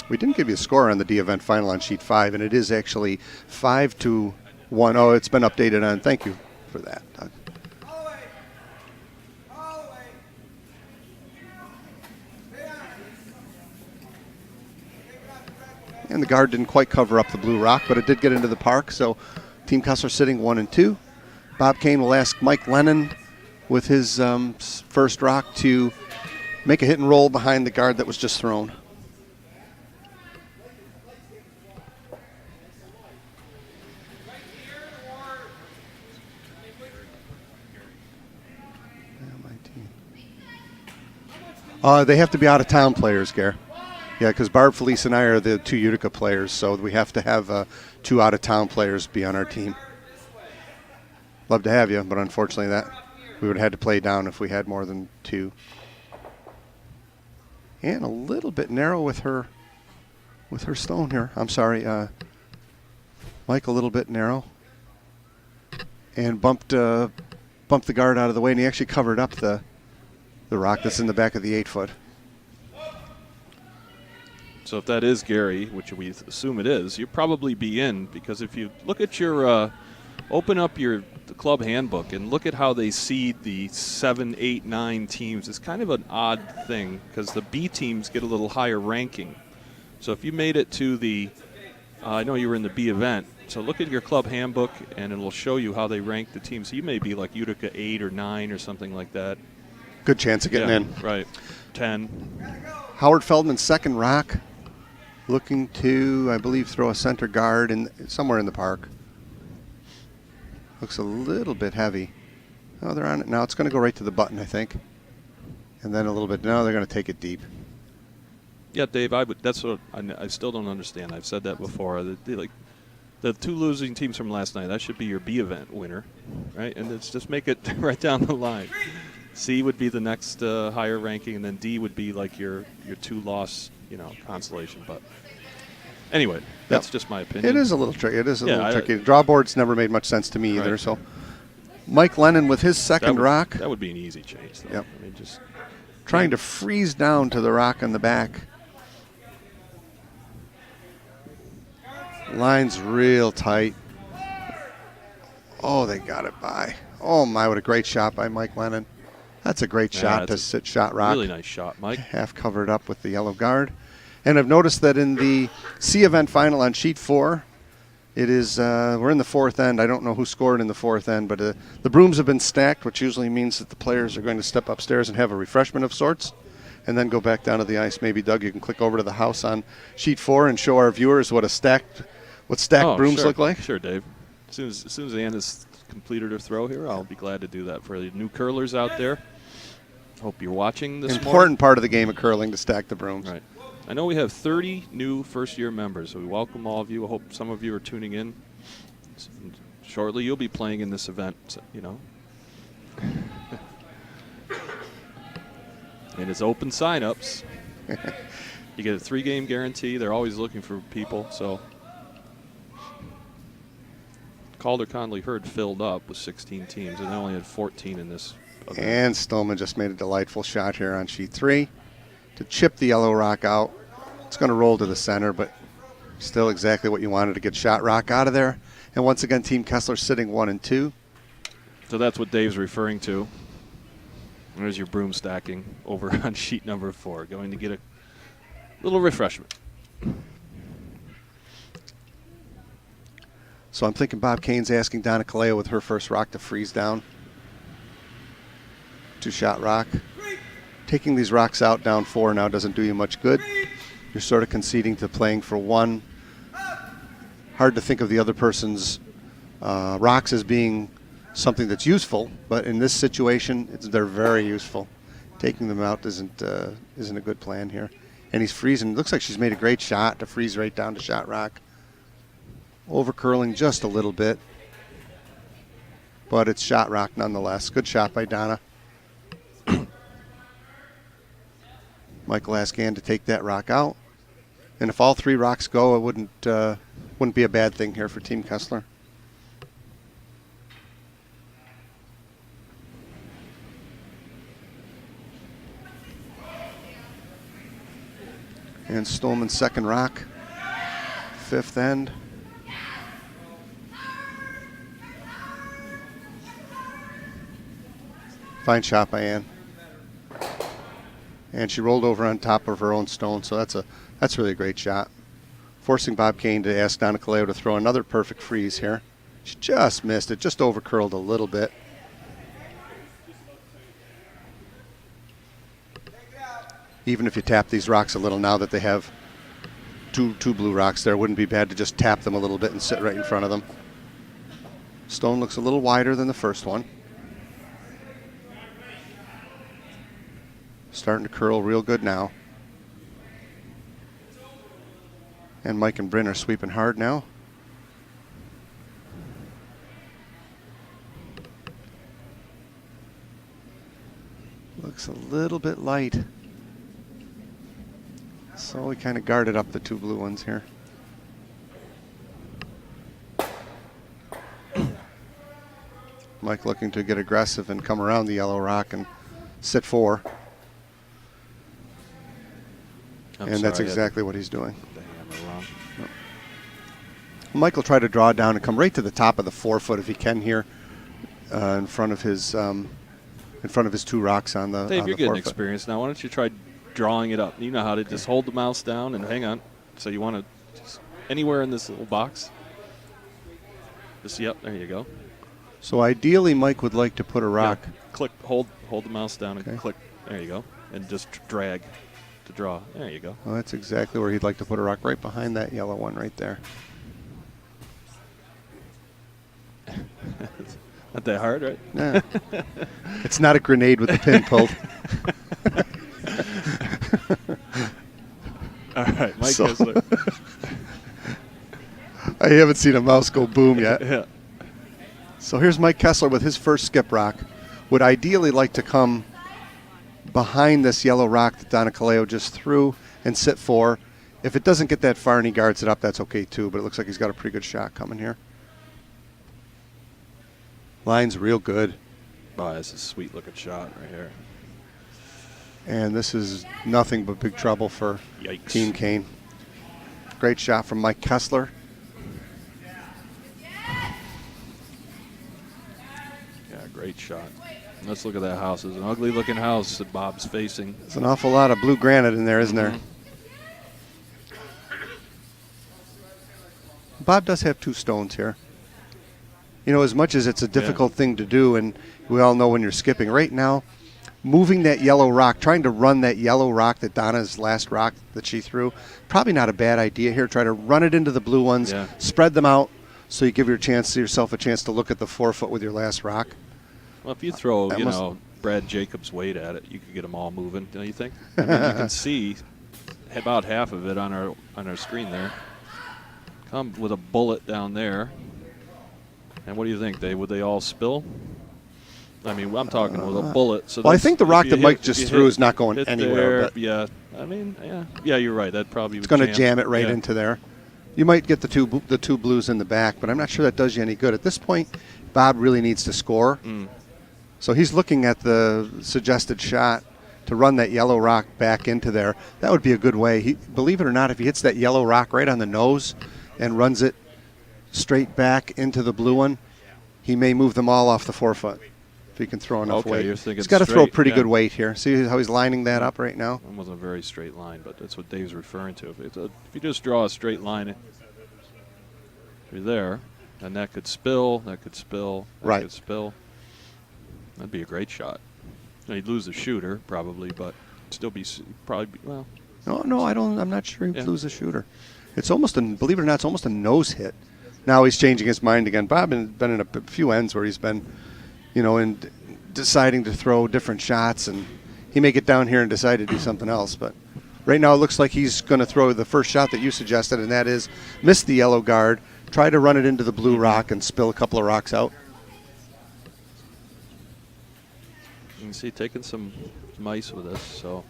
We didn't give you a score on the D event final on sheet 5, and it is actually 5-1. Oh, it's been updated on. Thank you for that, Doug. And the guard didn't quite cover up the blue rock, but it did get into the park. So Team Kessler sitting 1 and 2. Bob Kane will ask Mike Lennon with his first rock to make a hit and roll behind the guard that was just thrown. They have to be out-of-town players, Gare. Yeah, because Barb, Felice, and I are the 2 Utica players, so we have to have 2 out-of-town players be on our team. Love to have you, but unfortunately we would have had to play down if we had more than 2. And a little bit narrow with her stone here. I'm sorry, Mike, a little bit narrow. And bumped the guard out of the way, and he actually covered up the rock that's in the back of the 8-foot. So if that is Gary, which we assume it is, you'll probably be in, because if you look at your open up the club handbook and look at how they seed the 7, 8, 9 teams, it's kind of an odd thing because the B teams get a little higher ranking. So if you made it to the, I know you were in the B event, so look at your club handbook and it will show you how they rank the teams. So you may be like Utica 8 or 9 or something like that. Good chance of getting in. Right. 10. Howard Feldman's second rock, looking to, I believe, throw a center guard somewhere in the park. Looks a little bit heavy. Oh, they're on it now. It's going to go right to the button, I think. And then a little bit. No, they're going to take it deep. Yeah, Dave. That's what I still don't understand. I've said that before. The 2 losing teams from last night. That should be your B event winner, right? And it's just make it right down the line. C would be the next higher ranking, and then D would be like your 2-loss, consolation. But anyway, that's just my opinion. It is a little tricky. It is a little tricky. Draw boards never made much sense to me either. Right. So, Mike Lennon with his second rock. That would be an easy change, though. Yep. I mean, just trying to freeze down to the rock on the back. Line's real tight. Oh, they got it by. Oh my, what a great shot by Mike Lennon. That's a great shot to sit shot rock. Really nice shot, Mike. Half covered up with the yellow guard. And I've noticed that in the C event final on sheet 4, it is, we're in the 4th end. I don't know who scored in the 4th end, but the brooms have been stacked, which usually means that the players are going to step upstairs and have a refreshment of sorts and then go back down to the ice. Maybe, Doug, you can click over to the house on sheet 4 and show our viewers what stacked brooms look like. Sure, Dave. As soon as Ann has completed her throw here, I'll be glad to do that for the new curlers out there. Hope you're watching this morning. Important part of the game of curling to stack the brooms. Right. I know we have 30 new first-year members, so we welcome all of you. I hope some of you are tuning in. Shortly, you'll be playing in this event, And it's open sign-ups. You get a 3-game guarantee. They're always looking for people, so. Calder Conley Herd filled up with 16 teams, and they only had 14 in this event. And Stillman just made a delightful shot here on sheet 3 to chip the yellow rock out. It's going to roll to the center, but still exactly what you wanted to get shot rock out of there. And once again, Team Kessler sitting 1 and 2. So that's what Dave's referring to. There's your broom stacking over on sheet number 4, going to get a little refreshment. So I'm thinking Bob Kane's asking Donna Kaleo with her first rock to freeze down. 2-shot rock. Taking these rocks out down 4 now doesn't do you much good. You're sort of conceding to playing for 1. Hard to think of the other person's rocks as being something that's useful, but in this situation, they're very useful. Taking them out isn't a good plan here. And he's freezing. Looks like she's made a great shot to freeze right down to shot rock. Over curling just a little bit, but it's shot rock nonetheless. Good shot by Donna. Michael Askan to take that rock out. And if all 3 rocks go, it wouldn't be a bad thing here for Team Kessler. And Stolman's second rock, 5th end. Fine shot by Ann. And she rolled over on top of her own stone, so that's really a great shot. Forcing Bob Kane to ask Donna Kaleo to throw another perfect freeze here. She just missed it, just over curled a little bit. Even if you tap these rocks a little now that they have two blue rocks there, it wouldn't be bad to just tap them a little bit and sit right in front of them. Stone looks a little wider than the first one. Starting to curl real good now. And Mike and Bryn are sweeping hard now. Looks a little bit light. So we kind of guarded up the 2 blue ones here. Mike looking to get aggressive and come around the yellow rock and sit 4. And that's exactly what he's doing. The hammer wrong. Yep. Mike will try to draw down and come right to the top of the 4-foot if he can here, in front of his 2 rocks on the. Dave, on you're the getting 4-foot. experience now. Why don't you try drawing it up? You know how to just hold the mouse down and hang on. So you want to just anywhere in this little box. Just yep, there you go. So ideally, Mike would like to put a rock. Yeah, click, hold the mouse down and Okay. click. There you go, and just drag to draw. There you go. Well, that's exactly where he'd like to put a rock, right behind that yellow one right there. Not that hard, right? Yeah. It's not a grenade with the pin pulled. All right, Mike So- Kessler. I haven't seen a mouse go boom yet. Yeah. So here's Mike Kessler with his first skip rock. Would ideally like to come behind this yellow rock that Donna Kaleo just threw and sit 4. If it doesn't get that far and he guards it up, that's okay too, but it looks like he's got a pretty good shot coming here. Line's real good. Oh, that's a sweet looking shot right here. And this is nothing but big trouble for Yikes. Team Kane. Great shot from Mike Kessler. Yeah, great shot. Let's look at that house. It's an ugly looking house that Bob's facing. There's an awful lot of blue granite in there, isn't there? Bob does have 2 stones here. You know, as much as it's a difficult thing to do, and we all know when you're skipping, right now, moving that yellow rock, trying to run that yellow rock that Donna's last rock that she threw, probably not a bad idea here. Try to run it into the blue ones, spread them out, so you give yourself a chance to look at the 4-foot with your last rock. Well, if you throw, Brad Jacobs' weight at it, you could get them all moving, don't you think? I mean, you can see about half of it on our screen there. Come with a bullet down there. And what do you think? Would they all spill? I mean, I'm talking with a bullet. So well, I think the rock that Mike just threw is not going anywhere. There, but yeah, I mean, yeah, you're right. That probably it's going to jam it right into there. You might get the two blues in the back, but I'm not sure that does you any good. At this point, Bob really needs to score. So he's looking at the suggested shot to run that yellow rock back into there. That would be a good way. Believe it or not, if he hits that yellow rock right on the nose and runs it straight back into the blue one, he may move them all off the 4-foot. If he can throw enough Okay, weight. you're thinking He's got to throw straight, pretty yeah. good weight here. See how he's lining that up right now? It wasn't a very straight line, but that's what Dave's referring to. If you just draw a straight line through there, and that could spill, that could spill, that Right. could spill. That'd be a great shot. Now, he'd lose the shooter probably, but still probably be, well. No, I'm not sure he'd Yeah. lose a shooter. It's almost believe it or not, it's almost a nose hit. Now he's changing his mind again. Bob has been in a few ends where he's been, and deciding to throw different shots, and he may get down here and decide to do something else. But right now it looks like he's going to throw the first shot that you suggested, and that is miss the yellow guard, try to run it into the blue rock, and spill a couple of rocks out. You can see taking some ice with this, so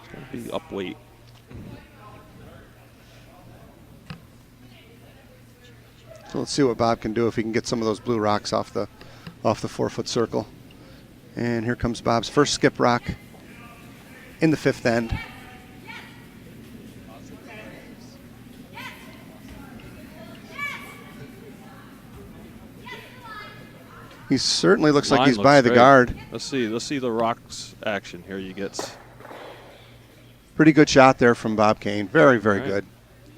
it's going to be up weight. So let's see what Bob can do if he can get some of those blue rocks off the 4-foot circle. And here comes Bob's first skip rock in the 5th end. He certainly looks like Line he's looks by the great. guard. Let's see the rocks action here. You get Pretty good shot there from Bob Kane. Very, very All right. good.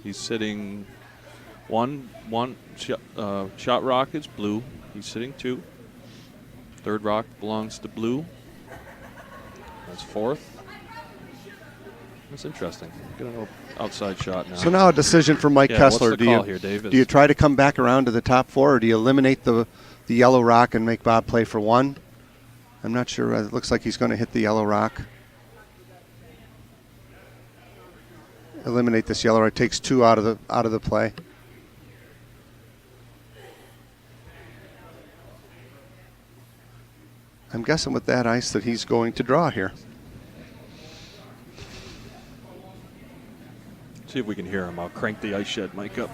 He's sitting one shot rock is blue. He's sitting 2. Third rock belongs to blue. That's 4th. That's interesting. Get an outside shot now. So now a decision for Mike Yeah, Kessler. what's the call here, Dave? Do you try to come back around to the top 4, or do you eliminate the yellow rock and make Bob play for 1? I'm not sure. It looks like he's going to hit the yellow rock. Eliminate this yellow rock. Takes 2 out of the play. I'm guessing with that ice that he's going to draw here. See if we can hear him. I'll crank the ice shed mic up.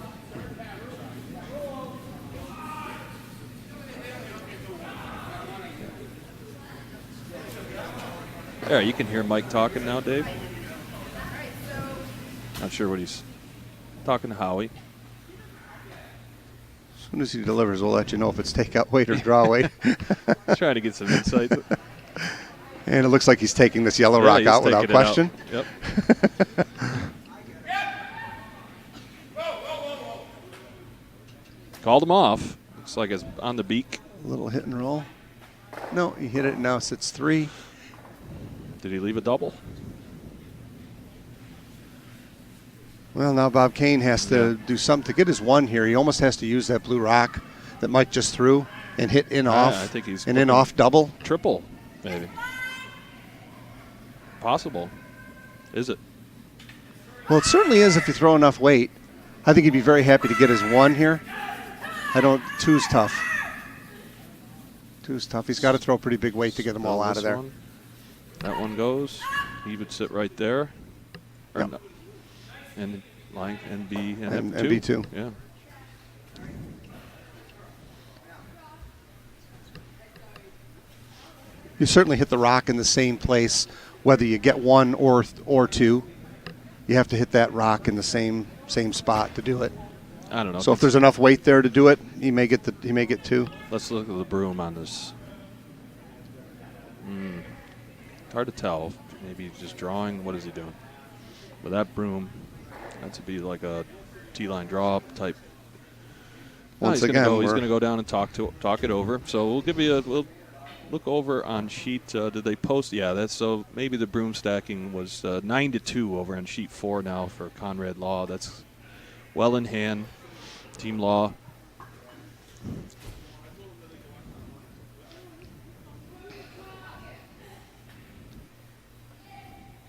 There, you can hear Mike talking now, Dave. Not sure what he's talking to Howie. As soon as he delivers, we'll let you know if it's takeout weight or draw weight. He's trying to get some insight. And it looks like he's taking this yellow Yeah, rock he's out without taking it out. question. Yep. Called him off. Looks like it's on the beak. A little hit and roll. No, he hit it. Now sits 3. Did he leave a double? Well, now Bob Kane has to do something to get his 1 here. He almost has to use that blue rock that Mike just threw and hit in off. I think he's an in looking- off double. Triple, maybe. Possible. Is it? Well, it certainly is if you throw enough weight. I think he'd be very happy to get his 1 here. 2's tough. 2's tough. He's got to throw pretty big weight to get them all out of This there. one. That one goes. He would sit right there. Or Yep. no. And line NB and And M2. NB2. Yeah. You certainly hit the rock in the same place, whether you get 1 or 2. You have to hit that rock in the same spot to do it. I don't know. So if there's enough weight there to do it, he may get 2. Let's look at the broom on this. It's hard to tell. Maybe he's just drawing. What is he doing? But that broom, that would be like a T-line draw up type. Once he's again, gonna we're- go down and talk it over. So we'll look over on sheet. Did they post? Yeah, that's so. Maybe the broom stacking was 9-2 over on sheet 4 now for Conrad Law. That's well in hand. Team Law.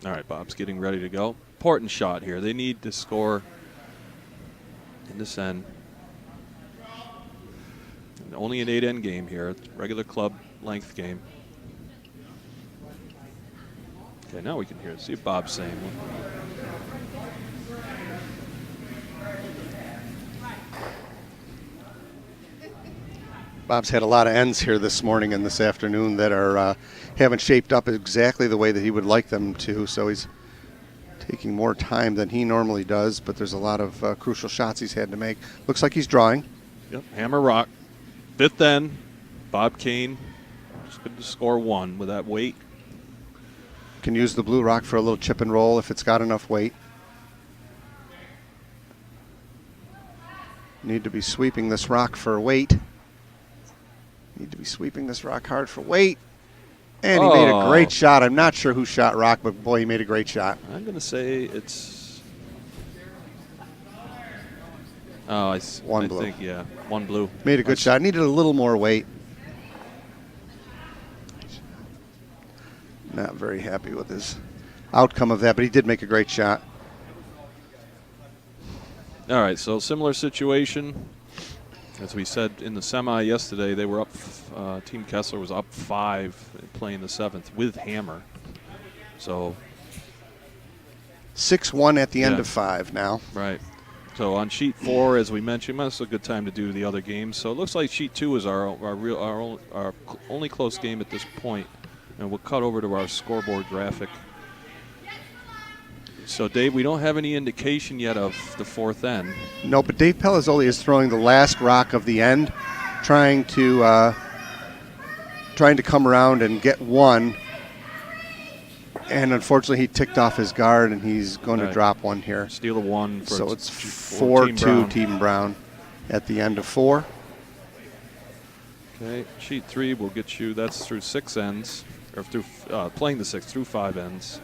All right, Bob's getting ready to go. Important shot here. They need to score in this end. Only an 8-end game here. It's a regular club length game. Okay, now we can hear it. See what Bob's saying. Bob's had a lot of ends here this morning and this afternoon that are haven't shaped up exactly the way that he would like them to. So he's taking more time than he normally does, but there's a lot of crucial shots he's had to make. Looks like he's drawing. Yep, hammer rock. 5th end. Bob Kane just going to score 1 with that weight. Can use the blue rock for a little chip and roll if it's got enough weight. Need to be sweeping this rock for weight. Need to be sweeping this rock hard for weight. And he made a great shot. I'm not sure who shot rock, but boy, he made a great shot. I'm going to say it's... One blue. I think, yeah, 1 blue. Made a good shot. Needed a little more weight. Not very happy with his outcome of that, but he did make a great shot. All right, so similar situation. As we said in the semi yesterday, they were up, Team Kessler was up 5 playing the 7th with hammer. So 6-1 at the end of 5 now. Right. So on sheet 4, as we mentioned, that's a good time to do the other games. So it looks like sheet 2 is our only close game at this point. And we'll cut over to our scoreboard graphic. So, Dave, we don't have any indication yet of the 4th end. No, but Dave Pelizzoli is throwing the last rock of the end, trying to come around and get 1. And unfortunately, he ticked off his guard, and he's going to drop 1 here. Steal a 1. For so it's 4-2 Team Brown at the end of 4. Okay, sheet 3 will get you. That's through 6 ends, or through playing the 6 through 5 ends.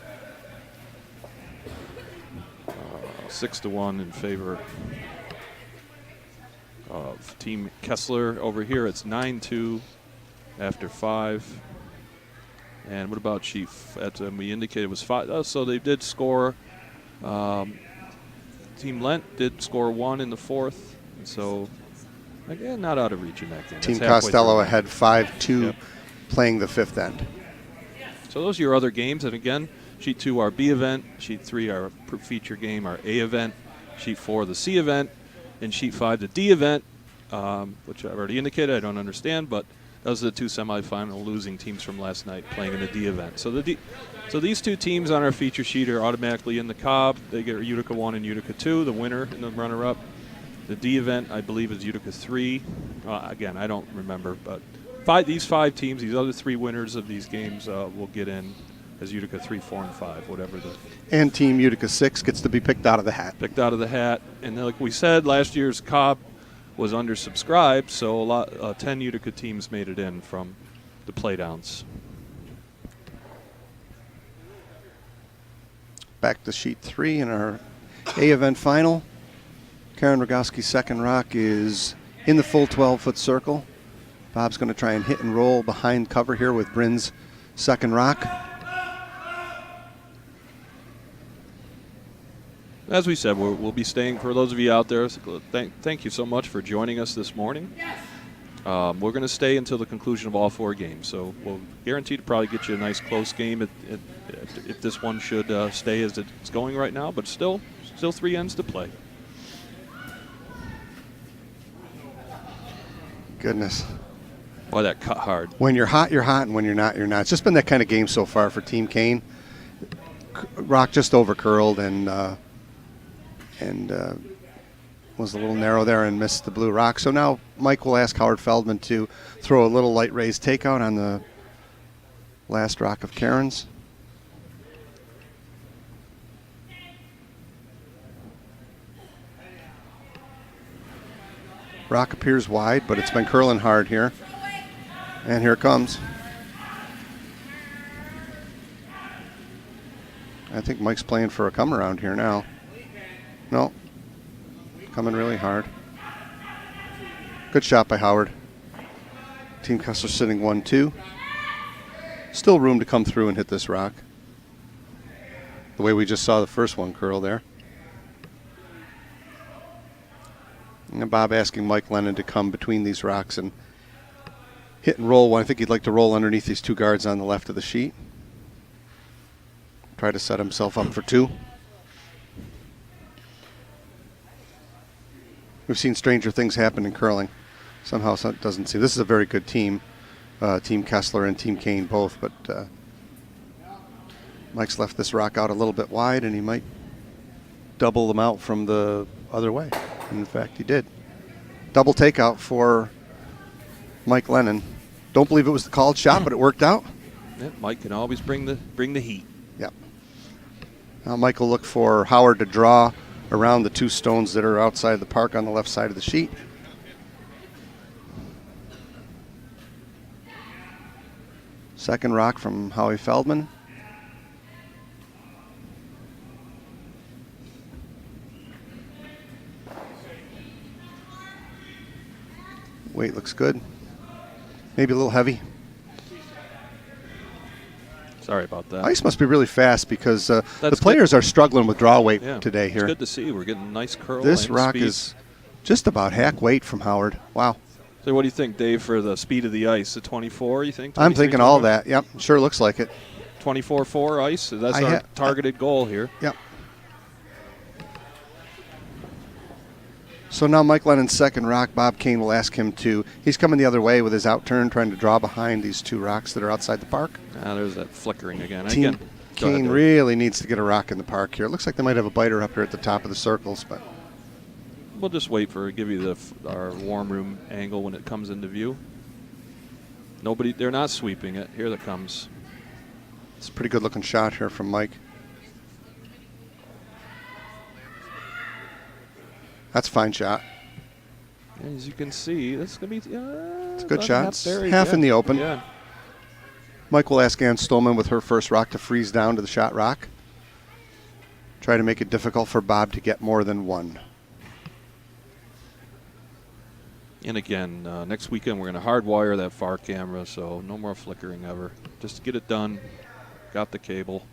6-1 in favor of Team Kessler. Over here, it's 9-2 after 5. And what about Chief? We indicated it was 5. So they did score. Team Lent did score 1 in the 4th. And so, again, not out of reach in that game. Team Costello ahead 5-2, playing the 5th end. So those are your other games. And again, sheet 2, our B event. Sheet 3, our feature game, our A event. Sheet 4, the C event. And sheet 5, the D event, which I've already indicated. I don't understand, but those are the 2 semifinal losing teams from last night playing in the D event. So these 2 teams on our feature sheet are automatically in the Cobb. They get Utica 1 and Utica 2, the winner and the runner-up. The D event, I believe, is Utica 3. Again, I don't remember, but these 5 teams, these other 3 winners of these games will get in as Utica 3, 4, and 5, whatever the. And Team Utica 6 gets to be picked out of the hat. Picked out of the hat, and like we said, last year's Cobb was undersubscribed, so 10 Utica teams made it in from the playdowns. Back to sheet 3 in our A event final. Karen Rogowski's second rock is in the full 12-foot circle. Bob's going to try and hit and roll behind cover here with Bryn's second rock. As we said, we'll be staying. For those of you out there, thank you so much for joining us this morning. We're going to stay until the conclusion of all 4 games. So we'll guarantee to probably get you a nice close game if this one should stay as it's going right now. But still 3 ends to play. Goodness. Boy, that cut hard. When you're hot, and when you're not, you're not. It's just been that kind of game so far for Team Kane. Rock just over curled and was a little narrow there and missed the blue rock. So now Mike will ask Howard Feldman to throw a little light raised takeout on the last rock of Karen's. Rock appears wide, but it's been curling hard here. And here it comes. I think Mike's playing for a come around here now. No. Coming really hard. Good shot by Howard. Team Kessler sitting 1-2. Still room to come through and hit this rock. The way we just saw the first one curl there. And Bob asking Mike Lennon to come between these rocks and hit and roll one. I think he'd like to roll underneath these 2 guards on the left of the sheet. Try to set himself up for 2. We've seen stranger things happen in curling. Somehow it doesn't seem. This is a very good team, Team Kessler and Team Kane both, but Mike's left this rock out a little bit wide, and he might double them out from the other way. In fact, he did. Double takeout for Mike Lennon. Don't believe it was the called shot, but it worked out. Yeah, Mike can always bring the heat. Yep. Now Mike will look for Howard to draw around the 2 stones that are outside the park on the left side of the sheet. Second rock from Howie Feldman. Weight looks good. Maybe a little heavy. Sorry about that. Ice must be really fast because the players are struggling with draw weight today here. It's good to see. We're getting nice curl. This and rock speed. is just about hack weight from Howard. Wow. So what do you think, Dave, for the speed of the ice? A 24, you think? I'm thinking all 24? that. Yep, sure looks like it. 24-4 ice? That's our targeted goal here. Yep. So now Mike Lennon's second rock, Bob Kane will ask him to, he's coming the other way with his out turn, trying to draw behind these 2 rocks that are outside the park. There's that flickering again. Team Kane really needs to get a rock in the park here. It looks like they might have a biter up here at the top of the circles, but we'll just wait for give you our warm room angle when it comes into view. They're not sweeping it. Here it comes. It's a pretty good looking shot here from Mike. That's a fine shot. As you can see, that's going to be it's a good shot. Half in the open. Yeah. Mike will ask Ann Stolman with her first rock to freeze down to the shot rock. Try to make it difficult for Bob to get more than 1. And again, next weekend we're going to hardwire that far camera, so no more flickering ever. Just get it done. Got the cable.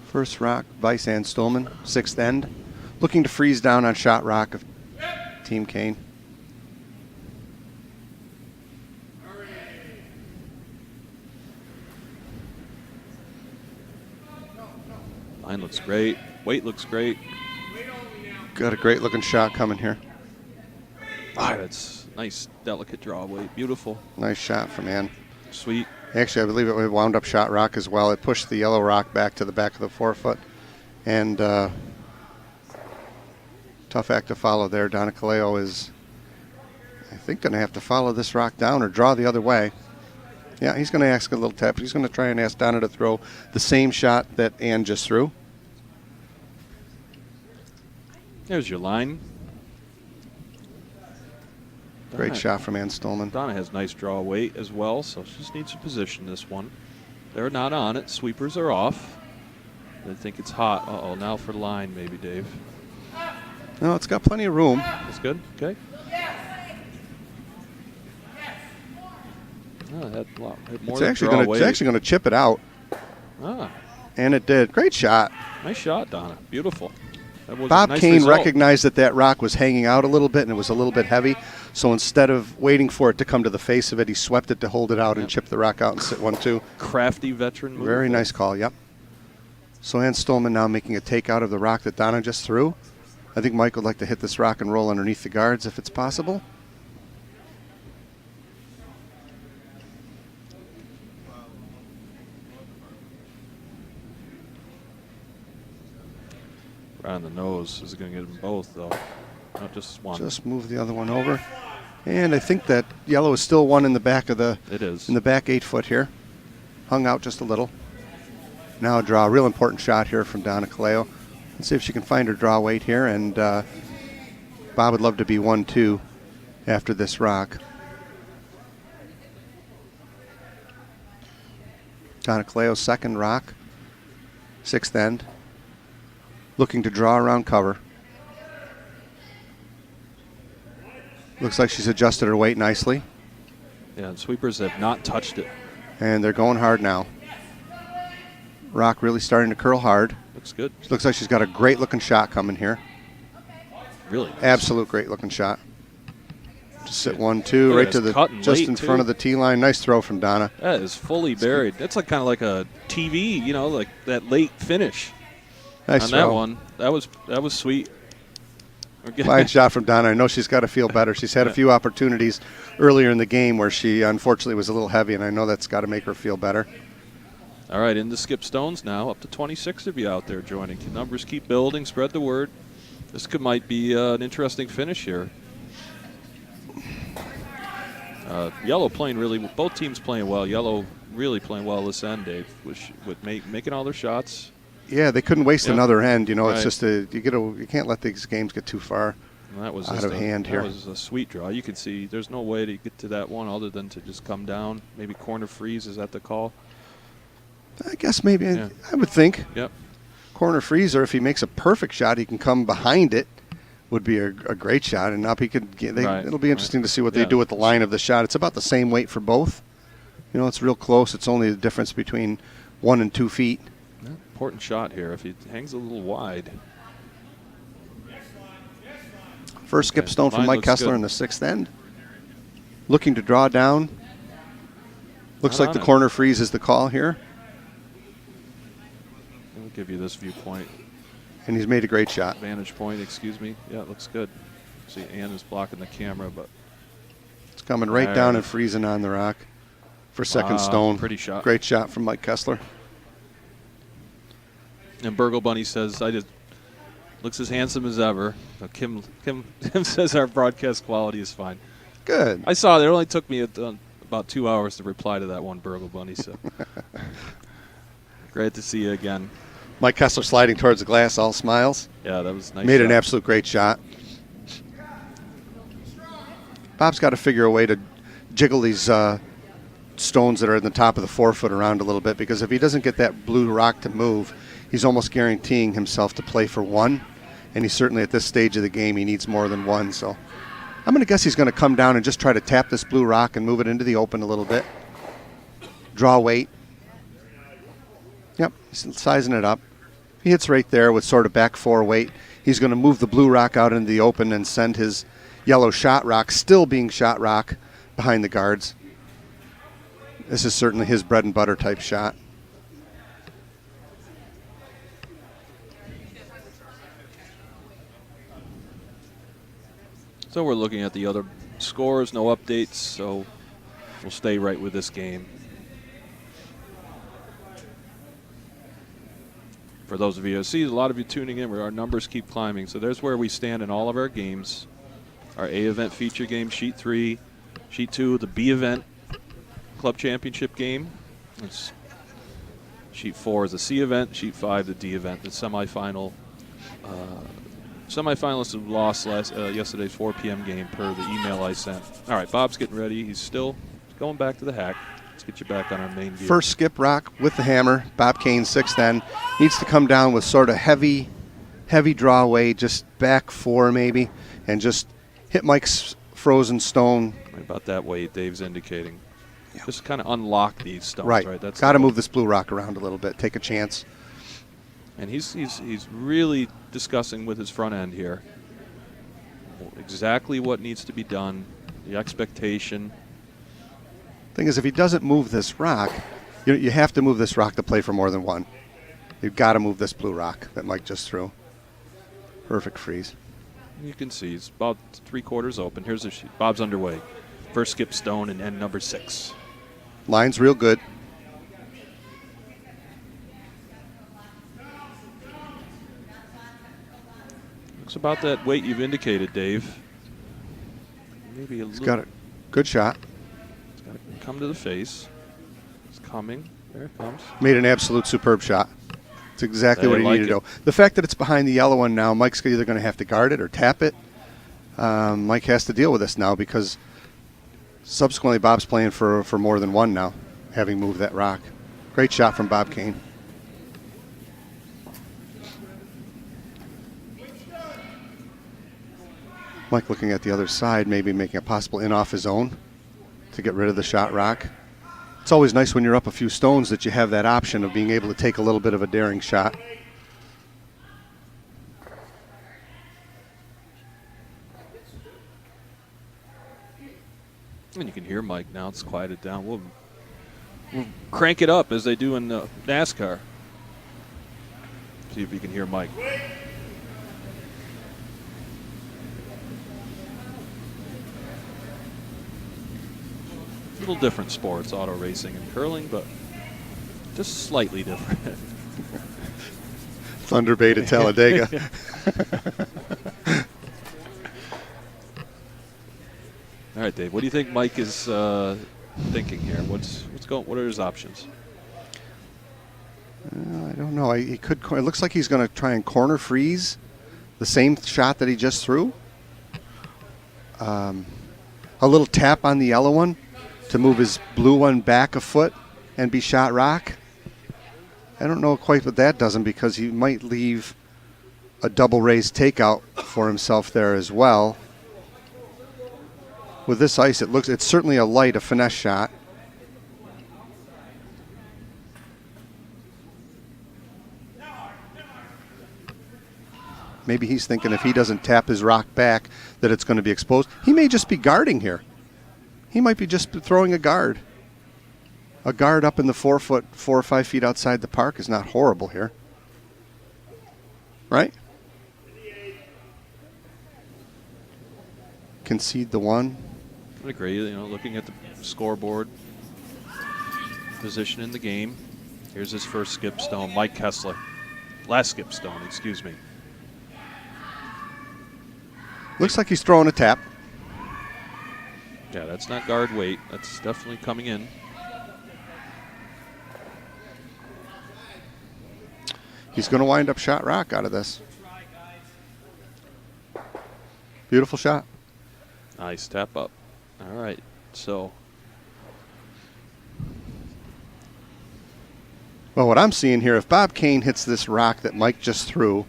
First rock, Vice Ann Stolman, 6th end. Looking to freeze down on shot rock of Team Kane. Line looks great. Weight looks great. Got a great looking shot coming here. That's nice, delicate draw weight. Beautiful. Nice shot from Ann. Sweet. Actually, I believe it wound up shot rock as well. It pushed the yellow rock back to the back of the forefoot. And tough act to follow there. Donna Kaleo is, I think, going to have to follow this rock down or draw the other way. Yeah, he's going to ask a little tap. He's going to try and ask Donna to throw the same shot that Ann just threw. There's your line. Great shot from Ann Stolman. Donna has nice draw weight as well, so she just needs to position this one. They're not on it. Sweepers are off. They think it's hot. Uh-oh, now for line maybe, Dave. No, it's got plenty of room. That's good. Okay. Oh, it had a lot more It's actually going to chip it out. And it did. Great shot. Nice shot, Donna. Beautiful. Bob Kane recognized that rock was hanging out a little bit and it was a little bit heavy. So instead of waiting for it to come to the face of it, he swept it to hold it out and chip the rock out and sit 1-2. Crafty veteran move. Very nice call, yep. So Ann Stolman now making a takeout of the rock that Donna just threw. I think Mike would like to hit this rock and roll underneath the guards if it's possible. Right on the nose. Is it going to get them both, though? Not just one. Just move the other one over. And I think that yellow is still one in the back of the... It is. In the back 8 foot here. Hung out just a little. Now a draw. A real important shot here from Donna Kaleo. Let's see if she can find her draw weight here. And Bob would love to be 1-2 after this rock. Donna Kaleo's second rock. 6th end. Looking to draw around cover. Looks like she's adjusted her weight nicely. Yeah, the sweepers have not touched it. And they're going hard now. Rock really starting to curl hard. Looks good. Looks like she's got a great looking shot coming here. Really nice. Absolute great looking shot. Just sit 1-2 right to the just in front of the tee line. Nice throw from Donna. That is fully buried. That's like kind of like a TV, you know, like that late finish. Nice on throw. That one. That was sweet. Fine shot from Donna. I know she's got to feel better. She's had a few opportunities earlier in the game where she unfortunately was a little heavy, and I know that's got to make her feel better. All right, into Skip Stones now. Up to 26 of you out there joining. The numbers keep building. Spread the word. This might be an interesting finish here. Yellow playing really, both teams playing well. Yellow really playing well this end, Dave, with making all their shots. Yeah, they couldn't waste another end. You know, it's Right. just you can't let these games get too far And that was out just of hand here. That was a sweet draw. You could see there's no way to get to that one other than to just come down. Maybe corner freeze, is that the call? I guess maybe Yeah. I would think Yep. corner freezer. If he makes a perfect shot, he can come behind it. Would be a great shot, and up he could. Right, It'll be interesting to see what they Yeah. do with the line of the shot. It's about the same weight for both. You know, it's real close. It's only the difference between 1 and 2 feet. Yeah, important shot here. If he hangs a little wide. First skip Okay, stone from line Mike looks Kessler good. in the 6th end. Looking to draw down. Looks Not like the on it. corner freeze is the call here, We'll give you this viewpoint. and he's made a great shot. Vantage point, excuse me. Yeah, it looks good. See, Ann is blocking the camera, but It's coming right There down it and is. freezing on the rock for second Wow, stone. pretty shot. Great shot from Mike Kessler. and Burgle Bunny says, I just looks as handsome as ever. Kim says our broadcast quality is fine. Good. I saw it. It only took me about 2 hours to reply to that one, Burgle Bunny. So great to see you again. Mike Kessler sliding towards the glass, all smiles. Yeah, that was nice. Made an shot. absolute great shot. Bob's got to figure a way to jiggle these stones that are in the top of the 4-foot around a little bit, because if he doesn't get that blue rock to move, he's almost guaranteeing himself to play for 1. And he's certainly at this stage of the game, he needs more than 1. So I'm going to guess he's going to come down and just try to tap this blue rock and move it into the open a little bit. Draw weight. Yep, he's sizing it up. He hits right there with sort of back 4 weight. He's going to move the blue rock out into the open and send his yellow shot rock, still being shot rock, behind the guards. This is certainly his bread and butter type shot. So we're looking at the other scores, no updates, so we'll stay right with this game. For those of you who see, a lot of you tuning in, where our numbers keep climbing. So there's where we stand in all of our games. Our A event feature game, Sheet 3. Sheet 2, the B event club championship game. It's Sheet 4 is the C event. Sheet 5, the D event, the semifinal. Semifinalists have lost yesterday's 4 p.m. game per the email I sent. All right, Bob's getting ready. He's still going back to the hack. Let's get you back on our main view. First skip rock with the hammer. Bob Kane, 6th end. Needs to come down with sort of heavy draw away, just back 4 maybe, and just hit Mike's frozen stone. Right about that weight Dave's indicating. Just kind of unlock these stones, Right. right? That's Got to the- move this blue rock around a little bit. Take a chance. And he's really discussing with his front end here exactly what needs to be done, the expectation. Thing is, if he doesn't move this rock, you have to move this rock to play for more than 1. You've got to move this blue rock that Mike just threw. Perfect freeze. You can see he's about 3/4 open. Here's the sheet. Bob's underway. First skip stone and end number 6. Line's real good. Looks about that weight you've indicated, Dave. Maybe a He's little. got a good shot. It's got to come to the face. It's coming. There it comes. Made an absolute superb shot. It's exactly I what he like needed it. to do. The fact that it's behind the yellow one now, Mike's either going to have to guard it or tap it. Mike has to deal with this now because subsequently Bob's playing for more than 1 now, having moved that rock. Great shot from Bob Kane. Mike looking at the other side, maybe making a possible in off his own to get rid of the shot rock. It's always nice when you're up a few stones that you have that option of being able to take a little bit of a daring shot. And you can hear Mike now. It's quieted down. We'll crank it up as they do in NASCAR. See if you can hear Mike. A little different sports, auto racing and curling, but just slightly different. Thunder Bay to Talladega. All right, Dave. What do you think Mike is thinking here? What are his options? I don't know. He could. It looks like he's going to try and corner freeze the same shot that he just threw. A little tap on the yellow one to move his blue one back a foot and be shot rock. I don't know quite what that does him, because he might leave a double raised takeout for himself there as well. With this ice, it's certainly a finesse shot. Maybe he's thinking if he doesn't tap his rock back that it's going to be exposed. He may just be guarding here. He might be just throwing a guard. A guard up in the 4 or 5 feet outside the park is not horrible here. Right? Concede the one. I agree. Looking at the scoreboard, position in the game. Here's his first skip stone, Mike Kessler. Last skip stone, excuse me. Looks like he's throwing a tap. Yeah, that's not guard weight. That's definitely coming in. He's going to wind up shot rock out of this. Beautiful shot. Nice tap up. All right, so. Well, what I'm seeing here, if Bob Kane hits this rock that Mike just threw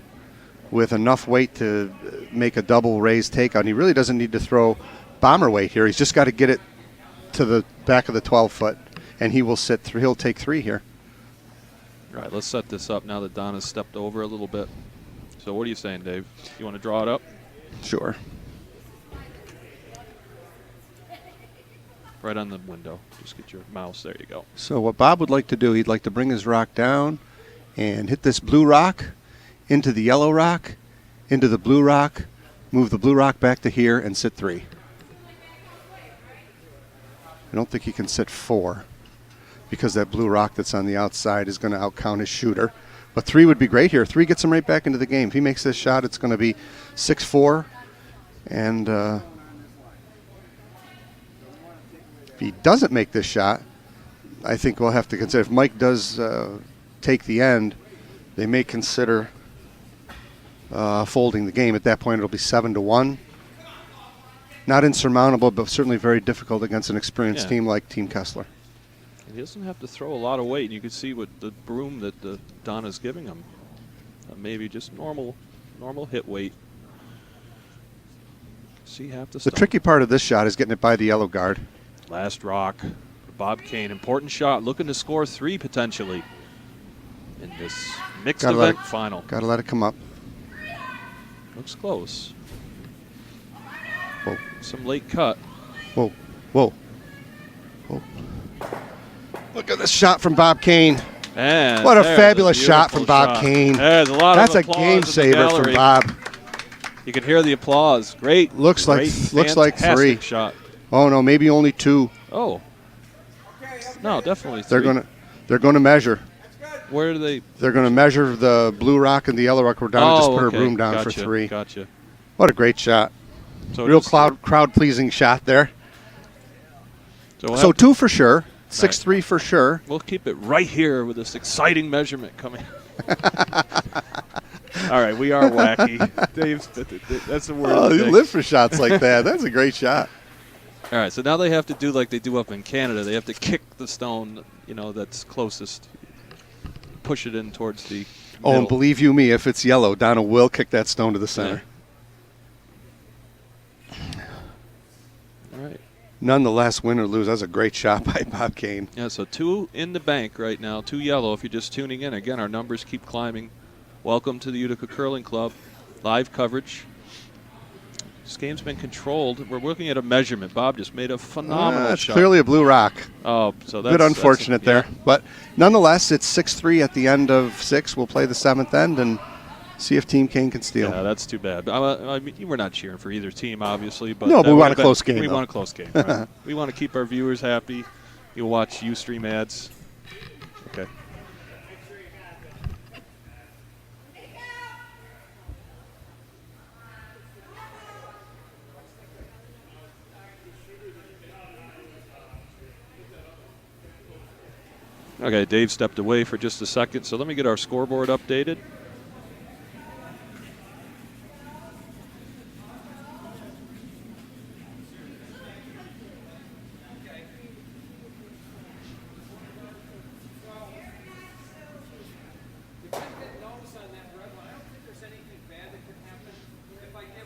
with enough weight to make a double raised takeout, and he really doesn't need to throw bomber weight here. He's just got to get it to the back of the 12-foot, and he will sit through. He'll take 3 here. All right, let's set this up now that Don has stepped over a little bit. So what are you saying, Dave? You want to draw it up? Sure. Right on the window. Just get your mouse. There you go. So what Bob would like to do, he'd like to bring his rock down and hit this blue rock into the yellow rock, into the blue rock, move the blue rock back to here, and sit 3. I don't think he can sit 4 because that blue rock that's on the outside is going to outcount his shooter. But 3 would be great here. 3 gets him right back into the game. If he makes this shot, it's going to be 6-4. And if he doesn't make this shot, I think we'll have to consider, if Mike does take the end, they may consider folding the game. At that point, it'll be 7-1. Not insurmountable, but certainly very difficult against an experienced team like Team Kessler. He doesn't have to throw a lot of weight, and you can see what the broom that Don is giving him. Maybe just normal hit weight. See half the The tricky part of this shot is getting it by the yellow guard. Last rock. Bob Kane, important shot, looking to score 3 potentially in this mixed event final. Got to let it come up. Looks close. Whoa. Some late cut. Whoa. Whoa. Whoa. Look at this shot from Bob Kane. And what a fabulous shot from Bob Kane. There's a lot That's of a game saver from Bob. You can hear the applause. Great. Looks like 3. Shot. Oh no, maybe only 2. Oh. No, definitely 3. They're going to measure. Where do they? They're going to measure the blue rock and the yellow rock. We're down and just put her broom down for 3. Gotcha. What a great shot. So real crowd-pleasing shot there. So 2 for sure. 6-3 for sure. We'll keep it right here with this exciting measurement coming. All right, we are wacky. Dave, that's the word. Oh, you live for shots like that. That's a great shot. All right, so now they have to do like they do up in Canada. They have to kick the stone, that's closest. Push it in towards the middle. And believe you me, if it's yellow, Donna will kick that stone to the center. Yeah. All right. Nonetheless, win or lose, that's a great shot by Bob Kane. Yeah, so 2 in the bank right now, 2 yellow if you're just tuning in. Again, our numbers keep climbing. Welcome to the Utica Curling Club. Live coverage. This game's been controlled. We're looking at a measurement. Bob just made a phenomenal It's shot. Clearly a blue rock. Oh, so that's a bit unfortunate there. Yeah. But nonetheless, it's 6-3 at the end of 6. We'll play the 7th end and see if Team Kane can steal. Yeah, that's too bad. I mean, we're not cheering for either team, obviously. But no, but we want a close game. We want a close game. Right? We want to keep our viewers happy. You'll watch Ustream ads. Okay. Okay, Dave stepped away for just a second, so let me get our scoreboard updated.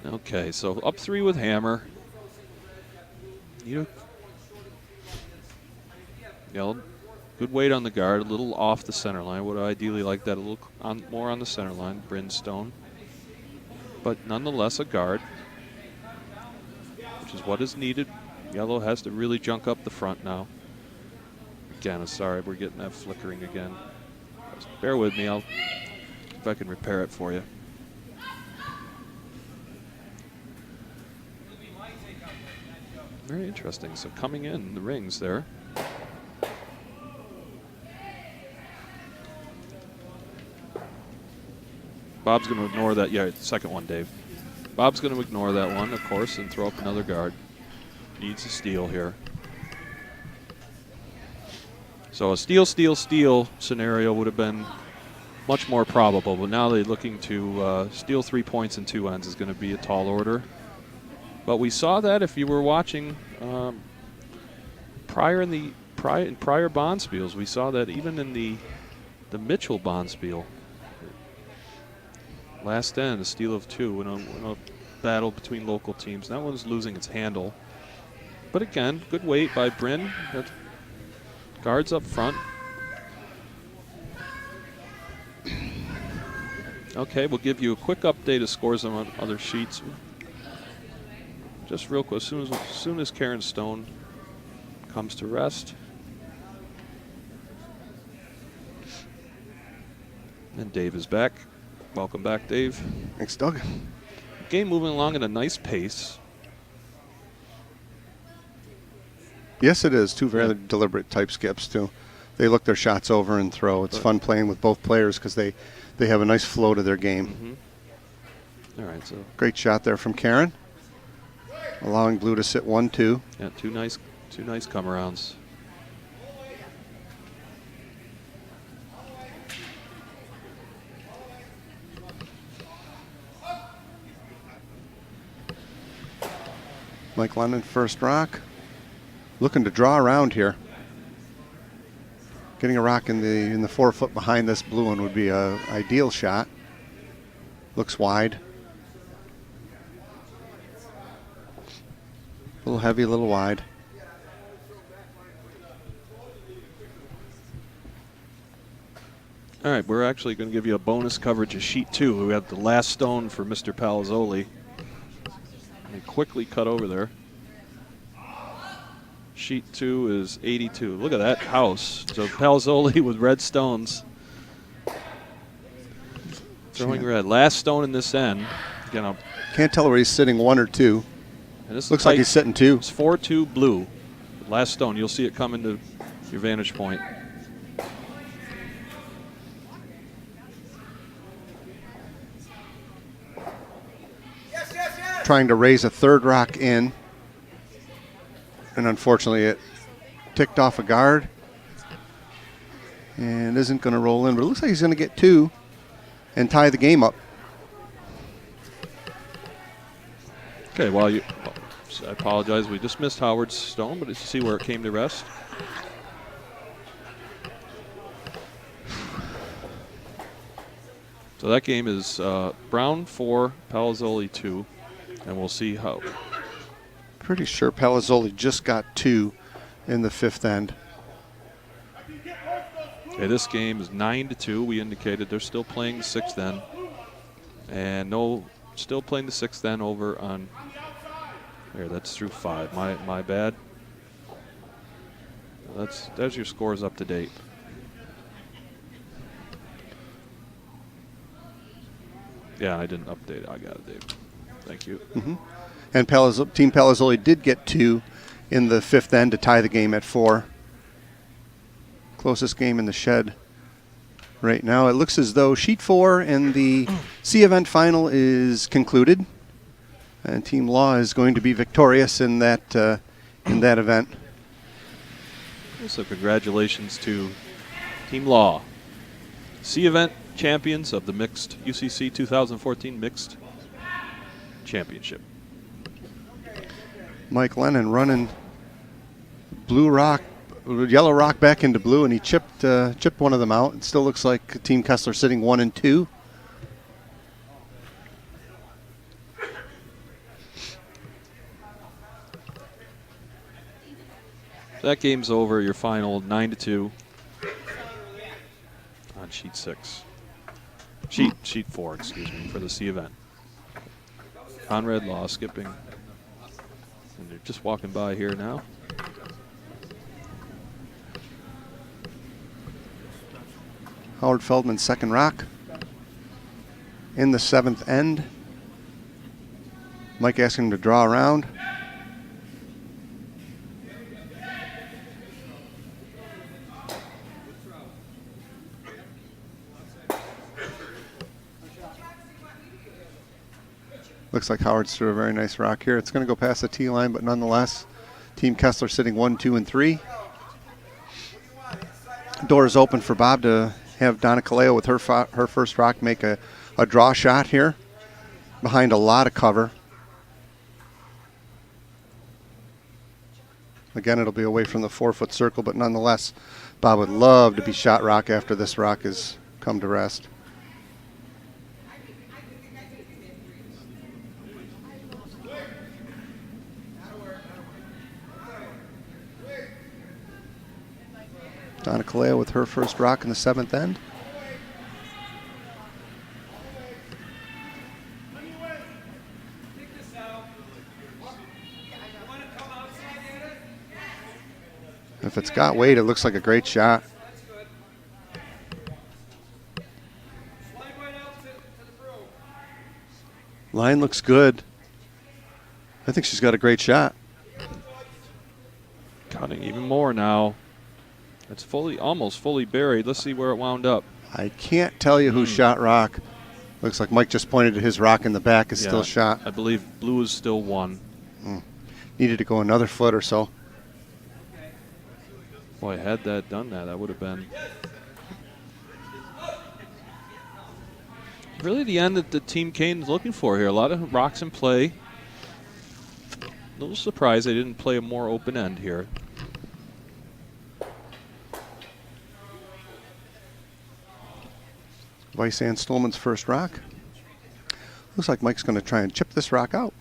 Okay, so up 3 with Hammer. You know, good weight on the guard, a little off the center line. Would ideally like that a little more on the center line, Brimstone. But nonetheless, a guard, which is what is needed. Yellow has to really junk up the front now. Again, I'm sorry, we're getting that flickering again. Just bear with me, I'll see if I can repair it for you. Very interesting. So coming in the rings there. Bob's going to ignore that. Yeah, second one, Dave. Bob's going to ignore that one, of course, and throw up another guard. Needs a steal here. So a steal, steal, steal scenario would have been much more probable, but now they're looking to steal 3 points in 2 ends is going to be a tall order. But we saw that if you were watching prior Bonspiels, we saw that even in the Mitchell Bonspiel. Last end, a steal of 2 in a battle between local teams. That one's losing its handle. But again, good weight by Bryn. Guards up front. Okay, we'll give you a quick update of scores on other sheets. Just real quick, as soon as Karen Stone comes to rest. And Dave is back. Welcome back, Dave. Thanks, Doug. Game moving along at a nice pace. Yes, it is. 2 very deliberate type skips, too. They look their shots over and throw. It's fun playing with both players because they have a nice flow to their game. Mm-hmm. All right, so great shot there from Karen, allowing Blue to sit 1-2. Yeah, two nice come-arounds. Mike London, first rock. Looking to draw around here. Getting a rock in the 4 foot behind this blue one would be a ideal shot. Looks wide. A little heavy, a little wide. All right, we're actually going to give you a bonus coverage of sheet 2. We have the last stone for Mr. Palazzoli. Let me quickly cut over there. Sheet 2 is 82. Look at that house. So Palazzoli with red stones. Throwing red. Last stone in this end. Again, can't tell where he's sitting, 1 or 2. And this looks like he's sitting 2. It's 4-2 blue. Last stone. You'll see it come into your vantage point. Trying to raise a 3rd rock in. And unfortunately, it ticked off a guard and isn't going to roll in. But it looks like he's going to get 2 and tie the game up. Okay, well, I apologize. We just missed Howard's stone, but let's see where it came to rest. So that game is Brown 4, Palazzoli 2, and we'll see how. Pretty sure Palazzoli just got 2 in the 5th end. Okay, this game is 9-2. We indicated they're still playing the 6th end, and still playing the 6th end over on. Here, that's through 5. My bad. There's your scores up to date. Yeah, I didn't update it. I got it, Dave. Thank you. Mm-hmm. And Team Palazzoli did get 2 in the 5th end to tie the game at 4. Closest game in the shed right now. It looks as though sheet 4 and the C event final is concluded, and Team Law is going to be victorious in that event. So congratulations to Team Law, C event champions of the mixed UCC 2014 mixed championship. Mike Lennon running yellow rock back into blue, and he chipped one of them out. It still looks like Team Kessler sitting 1 and 2. That game's over. Your final 9-2 on sheet 6. Sheet 4, excuse me, for the C event. Conrad Law skipping. And they're just walking by here now. Howard Feldman's second rock in the 7th end. Mike asking him to draw around. Looks like Howard's threw a very nice rock here. It's going to go past the tee line, but nonetheless, Team Kessler sitting 1, 2, and 3. Door is open for Bob to have Donna Kaleo with her first rock make a draw shot here behind a lot of cover. Again, it'll be away from the 4-foot circle, but nonetheless, Bob would love to be shot rock after this rock has come to rest. Donna Kaleo with her first rock in the 7th end. If it's got weight, it looks like a great shot. Line looks good. I think she's got a great shot. Cutting even more now. It's almost fully buried. Let's see where it wound up. I can't tell you who shot rock. Looks like Mike just pointed to his rock in the back is still shot. I believe blue is still 1. Needed to go another foot or so. Boy, had that done that would have been really the end that the Team Kane is looking for here. A lot of rocks in play. A little surprised they didn't play a more open end here. Weiss Ann Stolman's first rock. Looks like Mike's going to try and chip this rock out.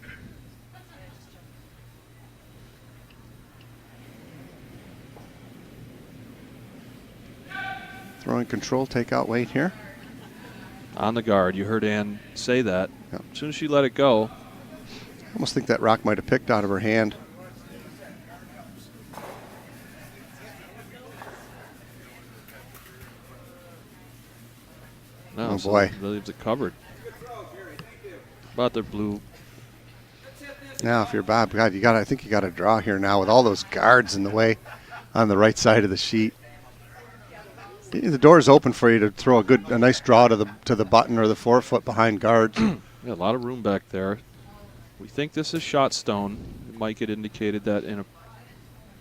Throwing control, take out weight here. On the guard. You heard Ann say that. Yep. As soon as she let it go. I almost think that rock might have picked out of her hand. No, Oh, so boy. that leaves it covered. About their blue. Now, if you're Bob, God, I think you got to draw here now with all those guards in the way on the right side of the sheet. The door is open for you to throw a nice draw to the button or the 4-foot behind guards. Yeah, a lot of room back there. We think this is shot stone. Mike had indicated that in a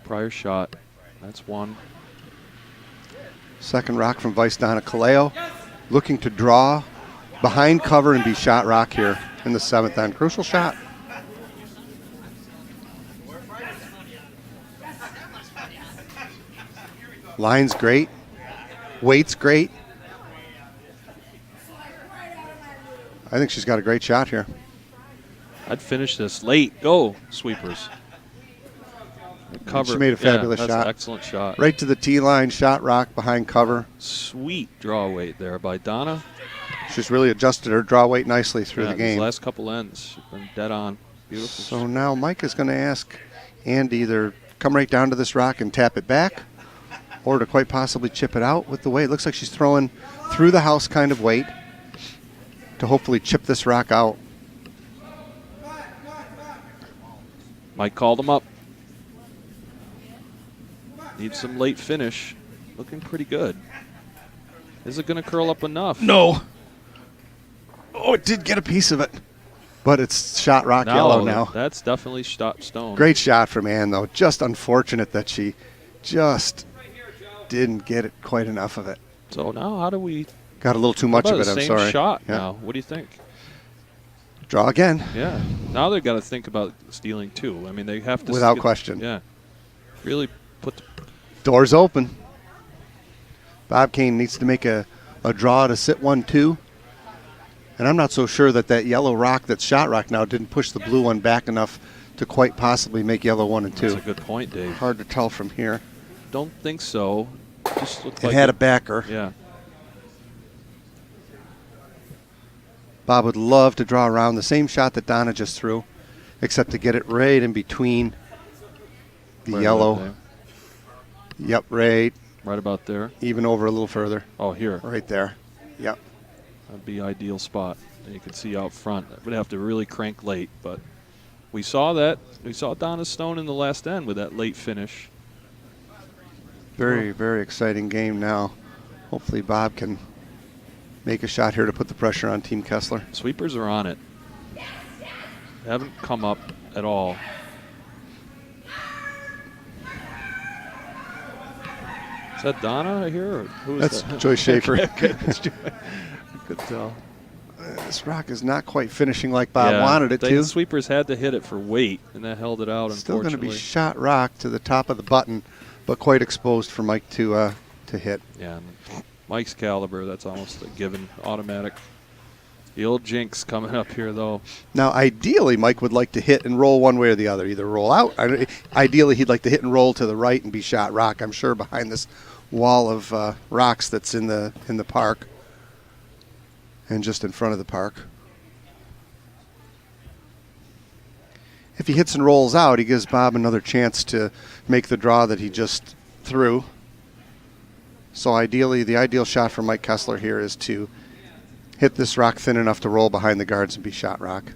prior shot. That's 1. Second rock from Vice Donna Kaleo. Looking to draw behind cover and be shot rock here in the 7th end. Crucial shot. Line's great. Weight's great. I think she's got a great shot here. I'd finish this late. Go, sweepers. Cover. She made a fabulous that's shot. An excellent shot. Right to the tee line, shot rock behind cover. Sweet draw weight there by Donna. She's really adjusted her draw weight nicely through the game. These last couple ends, she's been dead on. Beautiful. So now Mike is going to ask Ann to either come right down to this rock and tap it back, or to quite possibly chip it out with the weight. It looks like she's throwing through the house kind of weight to hopefully chip this rock out. Mike called him up. Needs some late finish. Looking pretty good. Is it going to curl up enough? No. Oh, it did get a piece of it. But it's shot rock yellow now. That's definitely shot stone. Great shot from Ann, though. Just unfortunate that she just didn't get it quite enough of it. So now how do we Got a little too much how of about it, the I'm same sorry. shot Yeah. now? What do you think? Draw again. Yeah. Now they've got to think about stealing too. I mean, they have to. Without question. Yeah. Really put the Doors open. Bob Kane needs to make a draw to sit 1-2. And I'm not so sure that yellow rock that's shot rock now didn't push the blue one back enough to quite possibly make yellow 1 and 2. That's a good point, Dave. Hard to tell from here. Don't think so. Just looked It like had a backer. Yeah. Bob would love to draw around the same shot that Donna just threw, except to get it right in between the Right yellow. about there. Yep, right. Right about there. Even over a little further. Oh, here. Right there. Yep. That'd be ideal spot. And you can see out front. Would have to really crank late, but we saw that. We saw Donna Stone in the last end with that late finish. Very, very exciting game now. Hopefully Bob can make a shot here to put the pressure on Team Kessler. Sweepers are on it. They haven't come up at all. Is that Donna here? Or who is That's that? Joyce Schaefer. Okay, that's Joy. I could tell. This rock is not quite finishing like Bob Yeah, wanted it the to. Sweepers had to hit it for weight, and that held it out, Still going to unfortunately. be shot rock to the top of the button, but quite exposed for Mike to hit. Yeah, and Mike's caliber, that's almost a given, automatic. The old jinx coming up here, though. Now, ideally, Mike would like to hit and roll one way or the other, either roll out. Ideally, he'd like to hit and roll to the right and be shot rock, I'm sure, behind this wall of rocks that's in the park and just in front of the park. If he hits and rolls out, he gives Bob another chance to make the draw that he just threw. So ideally, the ideal shot for Mike Kessler here is to hit this rock thin enough to roll behind the guards and be shot rock.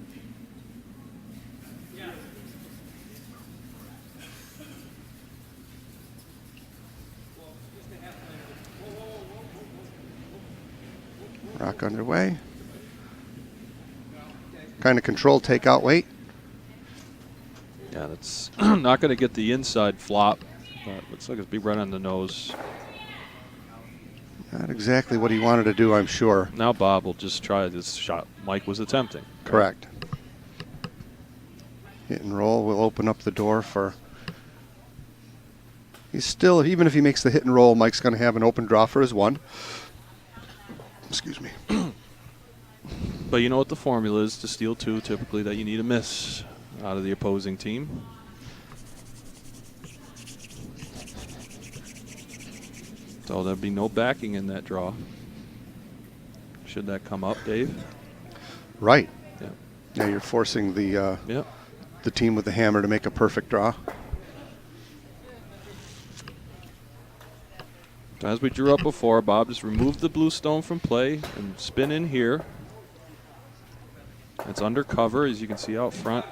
Rock underway. Kind of controlled takeout weight. Yeah, that's not going to get the inside flop, but looks like it's be right on the nose. Not exactly what he wanted to do, I'm sure. Now Bob will just try this shot Mike was attempting. Correct. Hit and roll will open up the door for... He's still, even if he makes the hit and roll, Mike's going to have an open draw for his 1. Excuse me. But you know what the formula is to steal 2, typically that you need a miss out of the opposing team. So there'd be no backing in that draw. Should that come up, Dave? Right. Yeah. Now you're forcing the Yep. the team with the hammer to make a perfect draw. As we drew up before, Bob just removed the blue stone from play and spin in here. It's undercover, as you can see out front.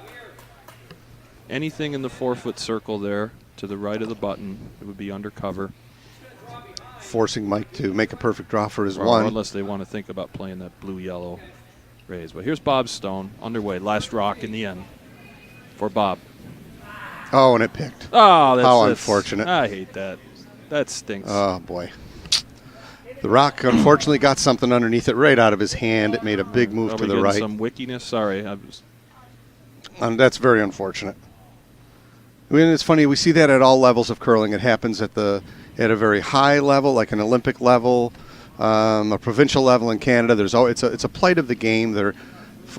Anything in the 4-foot circle there to the right of the button, it would be undercover. Forcing Mike to make a perfect draw for his Or 1. unless they want to think about playing that blue-yellow raise. But here's Bob's stone, underway, last rock in the end for Bob. Oh, and it picked. Oh, that's How unfortunate. I hate that. That stinks. Oh, boy. The rock, unfortunately, got something underneath it right out of his hand. It made a big move Probably to the getting right. some wickiness. Sorry. I was, That's very unfortunate. I mean, it's funny. We see that at all levels of curling. It happens at a very high level, like an Olympic level, a provincial level in Canada. It's a plight of the game. There,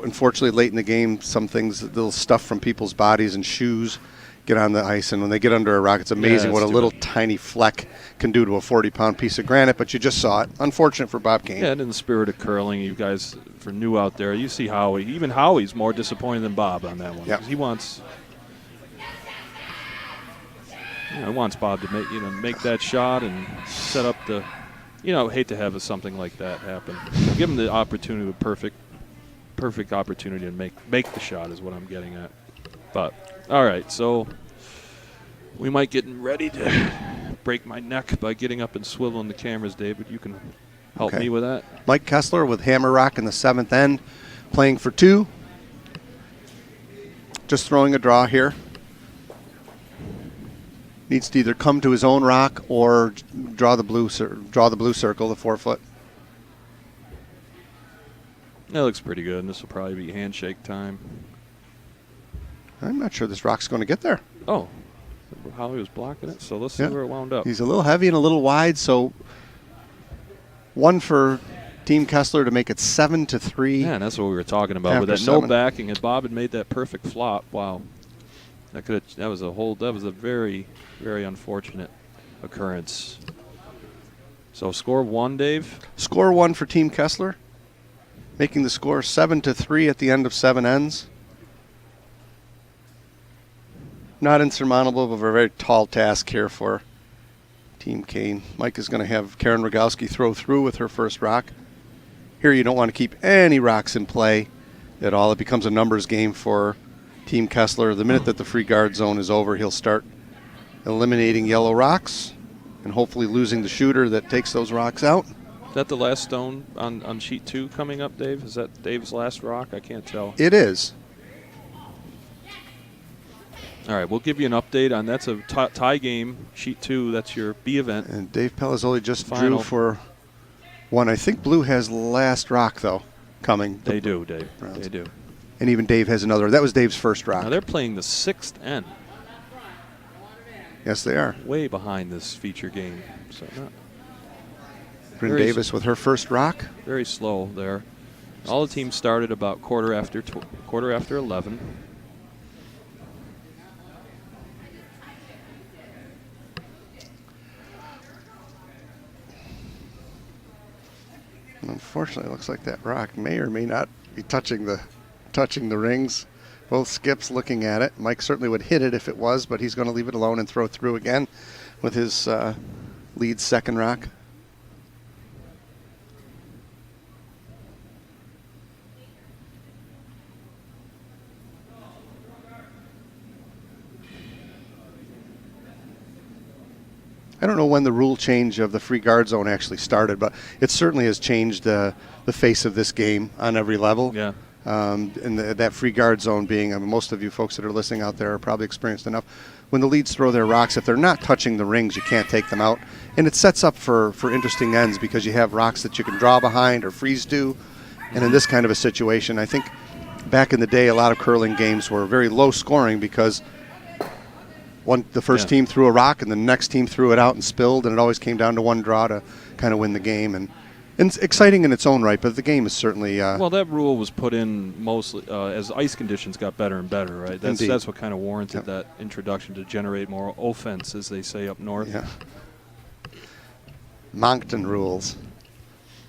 unfortunately, late in the game, some things, little stuff from people's bodies and shoes get on the ice, and when they get under a rock, it's amazing what a little tiny fleck can do to a 40-pound piece of granite. But you just saw it. Unfortunate for Bob Kane. yeah, and in the spirit of curling, you guys, for new out there, you see Howie. Even Howie's more disappointed than Bob on that one. Yep. He wants, he wants Bob to make that shot and set up the. Hate to have something like that happen. Give him the opportunity, perfect opportunity to make the shot is what I'm getting at. But all right, so we might get ready to break my neck by getting up and swiveling the cameras, David. You can help Okay. me with that. Mike Kessler with hammer rock in the 7th end, playing for 2. Just throwing a draw here. needs to either come to his own rock or draw the blue circle, the 4 foot. That looks pretty good, and this will probably be handshake time. I'm not sure this rock's going to get there. Oh, Holly was blocking it, so let's see where it wound up. He's a little heavy and a little wide, so 1 for Team Kessler to make it 7-3. Yeah, and that's what we were talking about with After that no 7. backing, and Bob had made that perfect flop. Wow, that was a very, very unfortunate occurrence. So score 1, Dave. Score 1 for Team Kessler, making the score 7-3 at the end of 7 ends. Not insurmountable, but a very tall task here for Team Kane. Mike is going to have Karen Rogowski throw through with her first rock. Here you don't want to keep any rocks in play at all. It becomes a numbers game for Team Kessler. The minute that the free guard zone is over, he'll start eliminating yellow rocks and hopefully losing the shooter that takes those rocks out. Is that the last stone on sheet 2 coming up, Dave? Is that Dave's last rock? I can't tell. It is. All right, we'll give you an update on that's a tie game, sheet 2. That's your B event. And Dave Palazzoli just Final. drew for 1. I think blue has last rock, though, coming. They do, Dave. Browns. They do. And even Dave has another. That was Dave's first rock. Now they're playing the 6th end, Yes, they are. way behind this feature game. So not Bryn very Davis with her first rock. very slow there. All the teams started about quarter after 11. Unfortunately, it looks like that rock may or may not be touching the rings. Both skips looking at it. Mike certainly would hit it if it was, but he's going to leave it alone and throw through again with his lead second rock. I don't know when the rule change of the free guard zone actually started, but it certainly has changed the face of this game on every level. Yeah. And that free guard zone being, most of you folks that are listening out there are probably experienced enough. When the leads throw their rocks, if they're not touching the rings, you can't take them out. And it sets up for interesting ends because you have rocks that you can draw behind or freeze to. And in this kind of a situation, I think back in the day, a lot of curling games were very low scoring because the first team threw a rock and the next team threw it out and spilled, and it always came down to one draw to kind of win the game. And it's exciting in its own right, but the game is certainly well, that rule was put in mostly as ice conditions got better and better, right? That's what kind of warranted that introduction to generate more offense, as they say up north. Yeah. Moncton rules.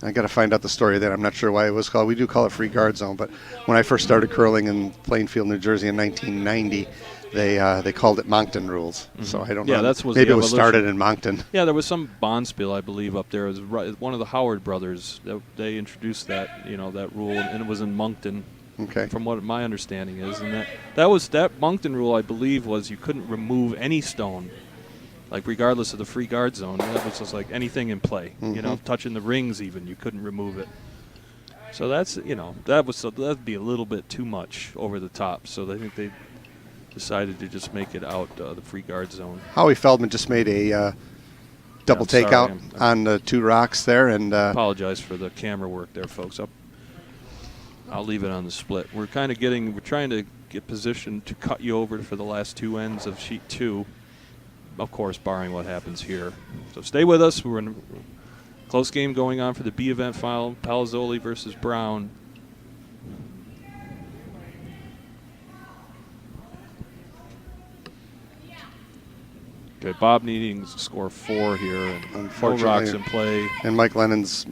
I got to find out the story of that. I'm not sure why it was called. We do call it free guard zone, but when I first started curling in Plainfield, New Jersey in 1990, they called it Moncton rules. Mm-hmm. So I don't know. Yeah, that was maybe the it was evolution. started in Moncton. Yeah, there was some Bonspiel, I believe, up there. It was one of the Howard brothers. They introduced that rule, and it was in Moncton. Okay. From what my understanding is, and that Moncton rule, I believe, was you couldn't remove any stone, like regardless of the free guard zone. That was just like anything in play. Mm-hmm. Touching the rings even, you couldn't remove it. So that'd be a little bit too much over the top. So I think they decided to just make it out the free guard zone. Howie Feldman just made a double takeout on the 2 rocks there, and apologize for the camera work there, folks. I'll leave it on the split. We're trying to get positioned to cut you over for the last 2 ends of sheet 2, of course, barring what happens here. So stay with us. We're in a close game going on for the B event final, Palazzoli versus Brown. Okay, Bob needing to score 4 here, and 4 rocks in play. And Mike Lennon's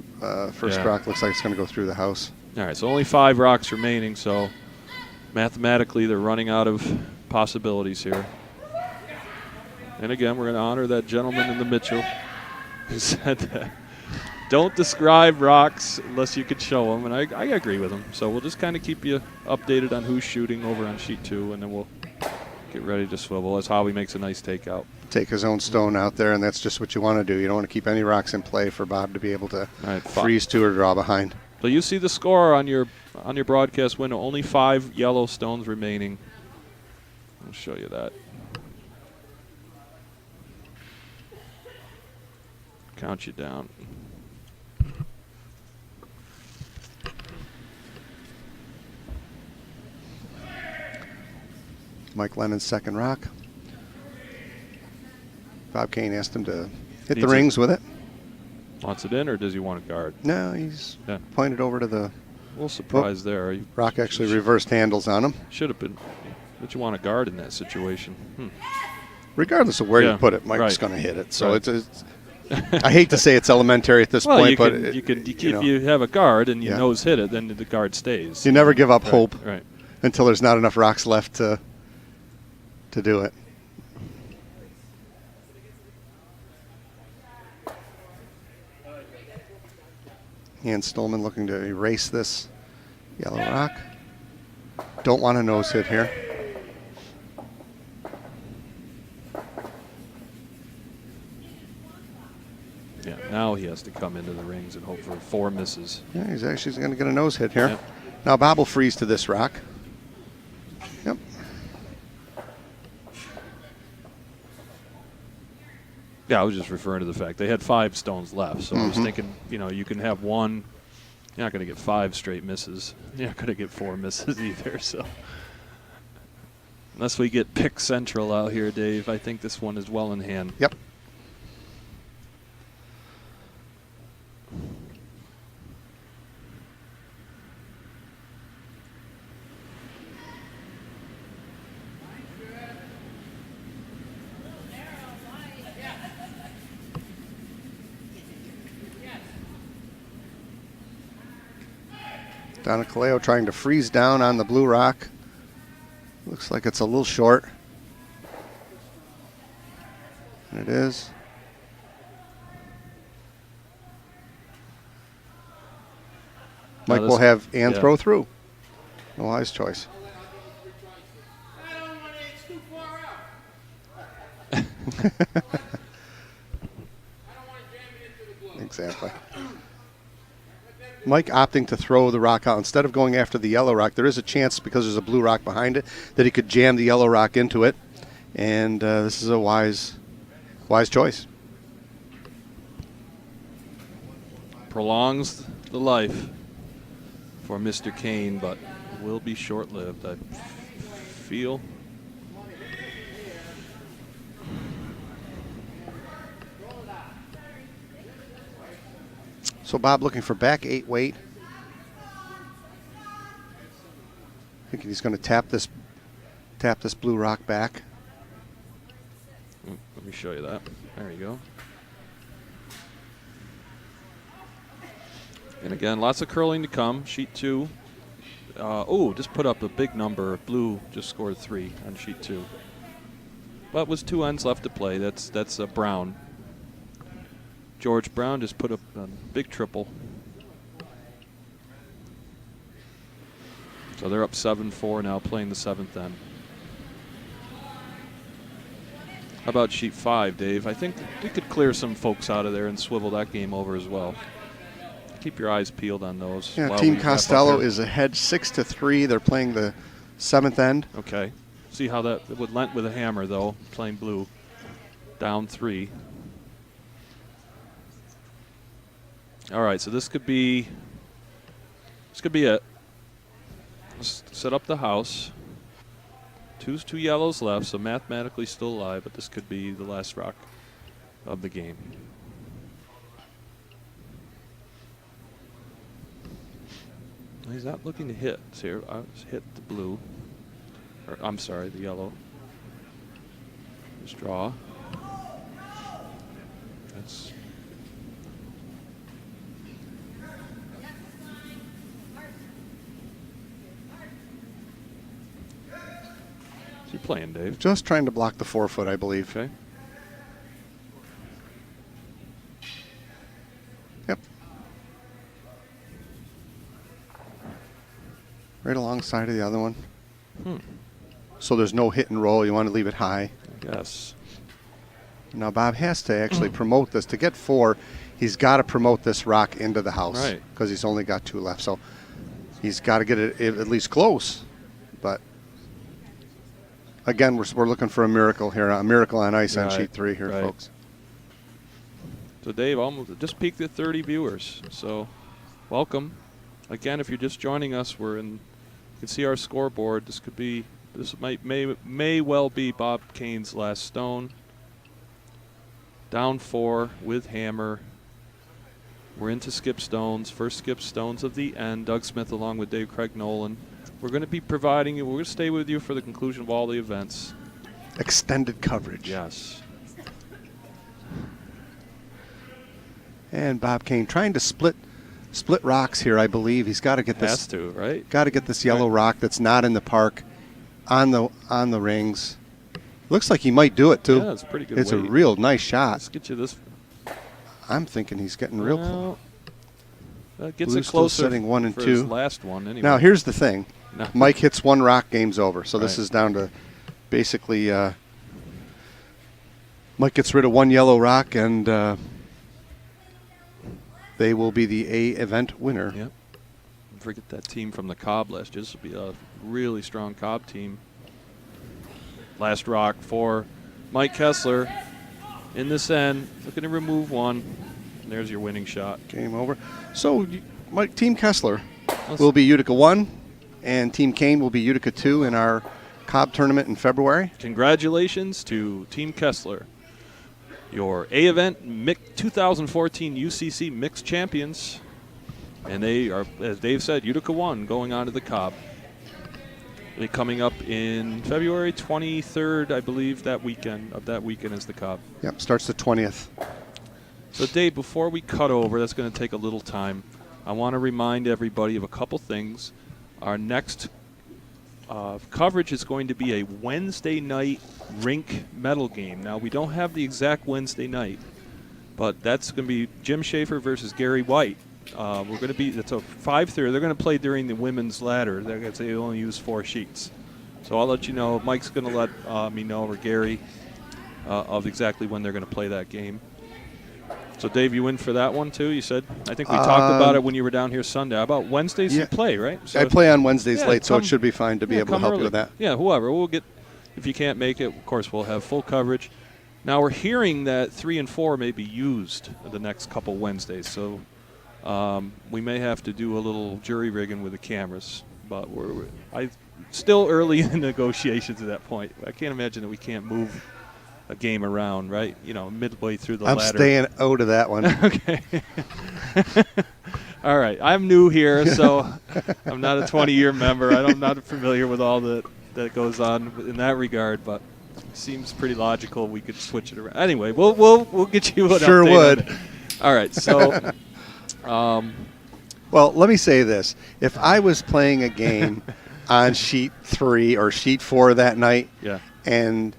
first rock looks like it's going to go through the house. All right, so only 5 rocks remaining, so mathematically they're running out of possibilities here. And again, we're going to honor that gentleman in the Mitchell who said that don't describe rocks unless you could show them, and I agree with him. So we'll just kind of keep you updated on who's shooting over on sheet 2, and then we'll get ready to swivel as Howie makes a nice takeout. Take his own stone out there, and that's just what you want to do. You don't want to keep any rocks in play for Bob to be able to freeze to or draw behind. So you see the score on your broadcast window. Only 5 yellow stones remaining. I'll show you that. Count you down. Mike Lennon's second rock. Bob Kane asked him to hit the Needs rings with it. Wants it in, or does he want a guard? No, he's pointed over to the A little surprise there. You rock. Actually reversed handles on him. should have been. But you want a guard in that situation. Regardless of where you put it, Mike's right. going to hit it. So Right. it's I hate to say it's elementary at this Well, point, you but can, it- you can you know, if you have a guard and you Yeah. nose hit it, then the guard stays. you never give up hope Right. until there's not enough rocks left to do it. Ian Stolman looking to erase this yellow rock. Don't want a nose hit here. Yeah. Now he has to come into the rings and hope for 4 misses. Yeah, he's actually going to get a nose hit here. Yep. Now Bob will freeze to this rock. Yep. Yeah, I was just referring to the fact they had 5 stones left, so I was thinking, you can have one. You're not going to get 5 straight misses. You're not going to get 4 misses either. So unless we get pick central out here, Dave, I think this one is well in hand. Yep. Donna Kaleo trying to freeze down on the blue rock. Looks like it's a little short. And it is. Mike will have Ann throw through. A wise choice. I don't want it, it's too far out. I don't want to jam it into the glove. Exactly. Mike opting to throw the rock out. Instead of going after the yellow rock, there is a chance, because there's a blue rock behind it, that he could jam the yellow rock into it. And this is a wise choice. Prolongs the life for Mr. Kane, but will be short-lived, I feel. So Bob looking for back 8 weight. Thinking he's going to tap this blue rock back. Let me show you that. There you go. And again, lots of curling to come. Sheet 2. Just put up a big number. Blue just scored 3 on sheet 2. But with 2 ends left to play, that's Brown. George Brown just put up a big triple. So they're up 7-4 now, playing the 7th end. How about sheet 5, Dave? I think we could clear some folks out of there and swivel that game over as well. Keep your eyes peeled on those. Yeah, while Team we wrap up Costello here. is ahead 6-3. They're playing the 7th end. Okay. See how that would Lent with a hammer, though, playing blue. Down 3. All right, so this could be it. Let's set up the house. Two yellows left, so mathematically still alive, but this could be the last rock of the game. He's not looking to hit. So I'll just hit the blue. Or I'm sorry, the yellow. Just draw. That's what's he playing, Dave? Just trying to block the 4-foot, I believe. Okay. Yep. Right alongside of the other one. So there's no hit and roll. You want to leave it high. I guess. Now Bob has to actually promote this. To get 4, he's got to promote this rock into the house. Right. Because he's only got 2 left. So he's got to get it at least close. But again, we're looking for a miracle here. A miracle on ice on Right, sheet 3 here, right. folks. So Dave almost just peaked at 30 viewers. So welcome. Again, if you're just joining us, you can see our scoreboard. This may well be Bob Kane's last stone. Down 4 with hammer. We're into skip stones. First skip stones of the end. Doug Smith along with Dave Craig Nolan. We're going to be providing you. We're going to stay with you for the conclusion of all the events. Extended coverage. Yes. And Bob Kane trying to split rocks here, I believe. He's got to get this. Has to, right? Got to get this yellow rock that's not in the park on the rings. Looks like he might do it too. Yeah, it's a pretty good It's weight. a real nice shot. Let's get you this. I'm thinking he's getting real close. That gets Blue's it closer still sitting 1 and for 2. his last one anyway. Now here's the thing. No. Mike hits 1 rock, game's over. So this Right. is down to basically Mike gets rid of 1 yellow rock, and they will be the A event winner. Yep. Don't forget that team from the Cobb last year. This will be a really strong Cobb team. Last rock for Mike Kessler in this end. Looking to remove 1. And there's your winning shot. Game over. So Mike, Team Kessler will be Utica 1, and Team Kane will be Utica 2 in our Cobb tournament in February. Congratulations to Team Kessler, your A event 2014 UCC mixed champions. And they are, as Dave said, Utica 1 going on to the Cobb. They're coming up in February 23rd, I believe, that weekend is the Cobb. Yep, starts the 20th. So, Dave, before we cut over, that's going to take a little time. I want to remind everybody of a couple things. Our next coverage is going to be a Wednesday night rink medal game. Now, we don't have the exact Wednesday night, but that's going to be Jim Schaefer versus Gary White. It's a 5-3. They're going to play during the women's ladder. They're going to say they only use 4 sheets. So I'll let you know. Mike's going to let me know, or Gary, of exactly when they're going to play that game. So, Dave, you in for that one, too? You said? I think we talked about it when you were down here Sunday. How about Wednesdays you play, right? So I play on Wednesdays late, so it should be fine to be able to help early. you with that. Yeah, whoever. We'll get, if you can't make it, of course, we'll have full coverage. Now, we're hearing that 3 and 4 may be used the next couple Wednesdays, so we may have to do a little jury rigging with the cameras. But we're still early in negotiations at that point. I can't imagine that we can't move a game around, right? Midway through the ladder. I'm staying out of that one. Okay. All right. I'm new here, so I'm not a 20-year member. I'm not familiar with all that goes on in that regard, but it seems pretty logical we could switch it around. Anyway, we'll get you an Sure update would. on it. All right. So, well, let me say this. If I was playing a game on sheet 3 or sheet 4 that night, yeah, and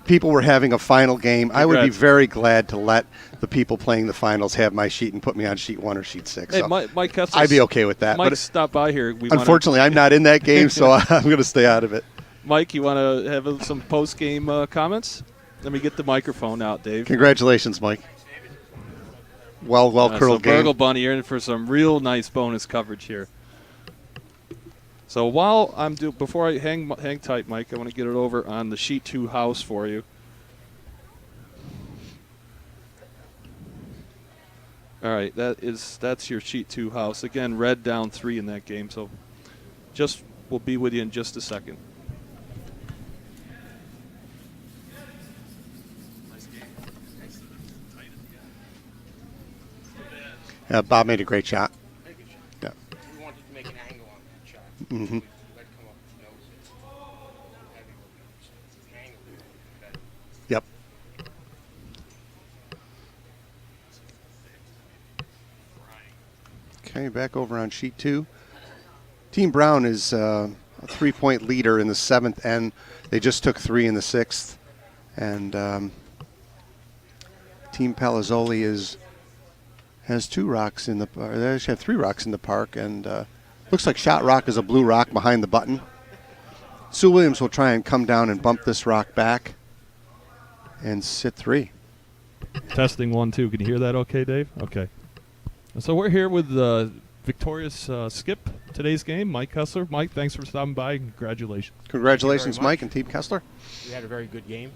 people were having a final game, I would be very glad to let the people playing the finals have my sheet and put me on sheet 1 or sheet 6. Hey, so Mike Kessler, I'd be okay with that. Mike But stopped by here. unfortunately, I'm not in that game, so I'm going to stay out of it. Mike, you want to have some post-game comments? Let me get the microphone out, Dave. Congratulations, Mike. Well curled game. Burgle Bunny, you're in for some real nice bonus coverage here. So while before I hang tight, Mike, I want to get it over on the sheet 2 house for you. All right, that's your sheet 2 house. Again, red down 3 in that game. So we'll be with you in just a second. Bob made a great shot. Yeah. We wanted to make an angle on that shot. Mm-hmm. Let come up his nose. Heavy looking. Angle. Yep. Okay, back over on sheet 2. Team Brown is a 3-point leader in the 7th end. They just took 3 in the 6th. And Team Palazzoli has 2 rocks in the park. They actually have 3 rocks in the park. And looks like Shot Rock is a blue rock behind the button. Sue Williams will try and come down and bump this rock back and sit 3. Testing 1, 2. Can you hear that okay, Dave? Okay. So we're here with victorious skip today's game, Mike Kessler. Mike, thanks for stopping by. Congratulations. Congratulations, Thank you very Mike and Team Kessler. We had a very good game.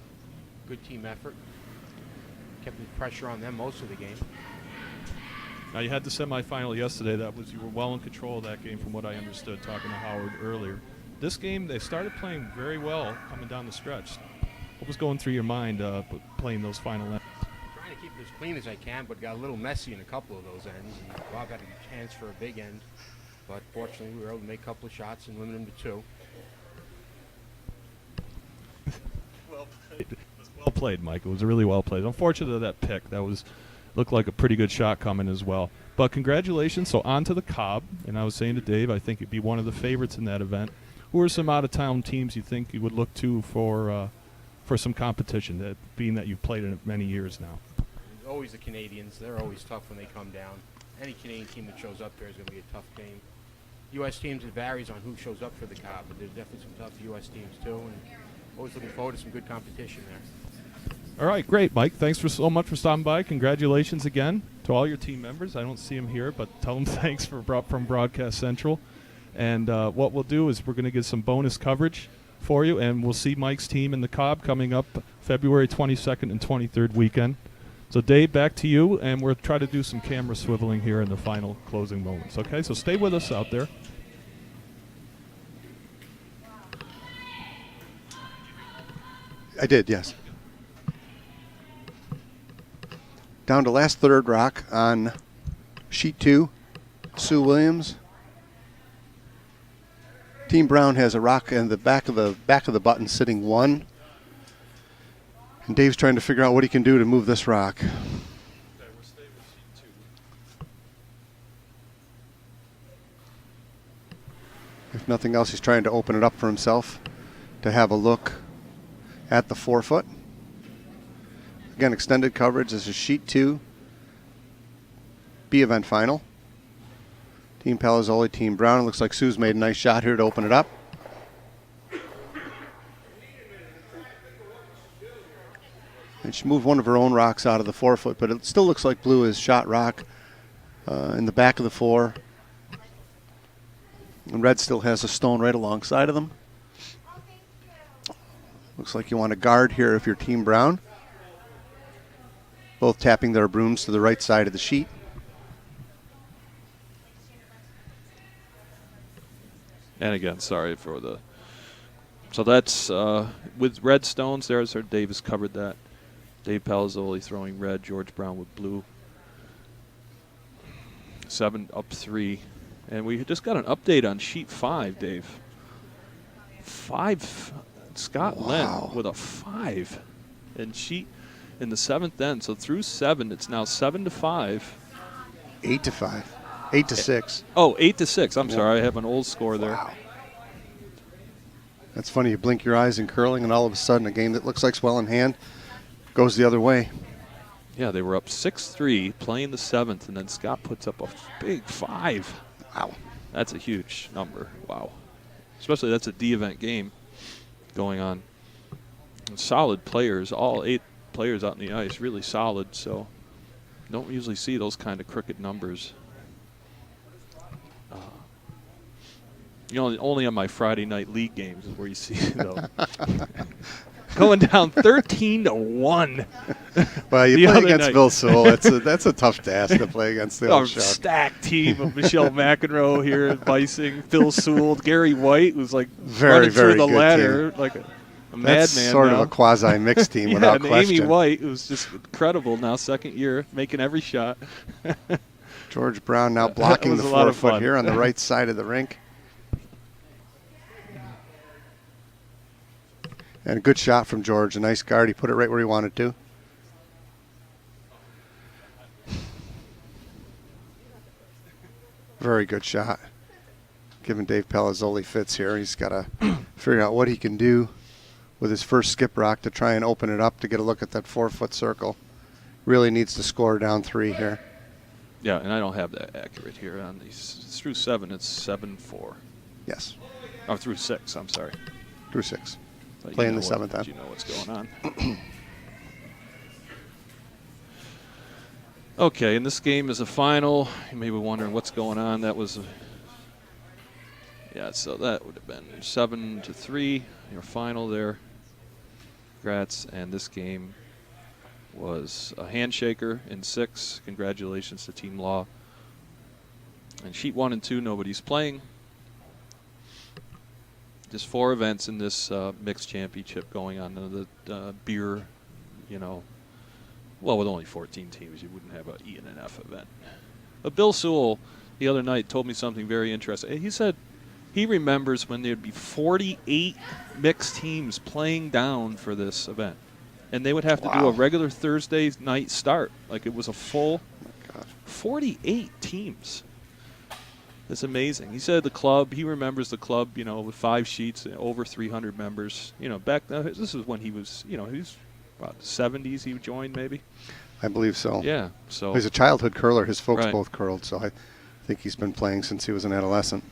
Good team effort. kept the pressure on them most of the game. Now you had the semifinal yesterday. You were well in control of that game, from what I understood talking to Howard earlier. This game, they started playing very well coming down the stretch. What was going through your mind playing those final ends? Trying to keep it as clean as I can, but got a little messy in a couple of those ends. And Bob had a chance for a big end, but fortunately we were able to make a couple of shots and limit him to 2. Well played, Mike. It was really well played. Unfortunate of that pick. Looked like a pretty good shot coming as well. But congratulations. So on to the Cobb. And I was saying to Dave, I think it'd be one of the favorites in that event. Who are some out-of-town teams you think you would look to for some competition, being that you've played in it many years now? Always the Canadians. They're always tough when they come down. Any Canadian team that shows up there is going to be a tough game. U.S. teams, it varies on who shows up for the Cobb, but there's definitely some tough U.S. teams too, and always looking forward to some good competition there. All right, great, Mike. Thanks so much for stopping by. Congratulations again to all your team members. I don't see them here, but tell them thanks from Broadcast Central. And what we'll do is we're going to get some bonus coverage for you, and we'll see Mike's team in the Cobb coming up February 22nd and 23rd weekend. So, Dave, back to you, and we'll try to do some camera swiveling here in the final closing moments. Okay, so stay with us out there. I did, yes. Down to last third rock on sheet 2, Sue Williams. Team Brown has a rock in the back of the button sitting 1. And Dave's trying to figure out what he can do to move this rock. Okay, we'll stay with sheet 2. If nothing else, he's trying to open it up for himself to have a look at the 4-foot. Again, extended coverage. This is sheet 2, B event final. Team Palazzoli, Team Brown. It looks like Sue's made a nice shot here to open it up. And she moved one of her own rocks out of the 4-foot, but it still looks like blue is shot rock in the back of the 4. And red still has a stone right alongside of them. Looks like you want to guard here if you're Team Brown. Both tapping their brooms to the right side of the sheet. And again, sorry for the... So that's with red stones. There's our Davis covered that. Dave Palazzoli throwing red, George Brown with blue. 7 up 3. And we just got an update on sheet 5, Dave. 5, Scott Lynn with a 5. And sheet in the 7th end. So through 7, it's now 7-5. 8-5. 8-6. Oh, 8-6. I'm sorry, I have an old score there. Wow. That's funny. You blink your eyes in curling, and all of a sudden, a game that looks like well in hand goes the other way. Yeah, they were up 6-3, playing the 7th, and then Scott puts up a big 5. Wow. That's a huge number. Wow. Especially that's a D event game going on. And solid players, all 8 players out in the ice, really solid. So don't usually see those kind of crooked numbers. Only on my Friday night league games is where you see though. Going down 13-1. Well, you play against Bill Sewell. That's a tough task to play against the old Shark. Stacked team of Michelle McEnroe here at Bicing, Phil Sewell, Gary White, who's like very, running very through the good ladder team. like a madman. That's sort of a quasi-mixed team without and question. Amy White, who's just incredible now, 2nd year, making every shot. George Brown now blocking the 4-foot here on the right side of the rink. And a good shot from George. A nice guard. He put it right where he wanted to. Very good shot. Giving Dave Palazzoli fits here. He's got to figure out what he can do with his first skip rock to try and open it up to get a look at that 4-foot circle. Really needs to score down 3 here. Yeah, and I don't have that accurate here on these. It's through 7. It's 7-4. Yes. Oh, through 6. I'm sorry. Through 6. But Playing the 7th end. You know what's going on. Okay, and this game is a final. You may be wondering what's going on. That was, yeah, so that would have been 7-3, your final there. Congrats, and this game was a handshaker in 6. Congratulations to Team Law. And sheet 1 and 2, nobody's playing. Just 4 events in this mixed championship going on. The beer, well, with only 14 teams, you wouldn't have an E and an F event. But Bill Sewell the other night told me something very interesting. He said he remembers when there'd be 48 mixed teams playing down for this event. And they would have to do a regular Thursday night start. Like it was a full 48 teams. That's amazing. He said the club, he remembers the club, with 5 sheets, over 300 members. Back then, this is when he was, he was about the 70s he joined maybe. I believe so. Yeah. So he's a childhood curler. His folks Right. both curled, so I think he's been playing since he was an adolescent.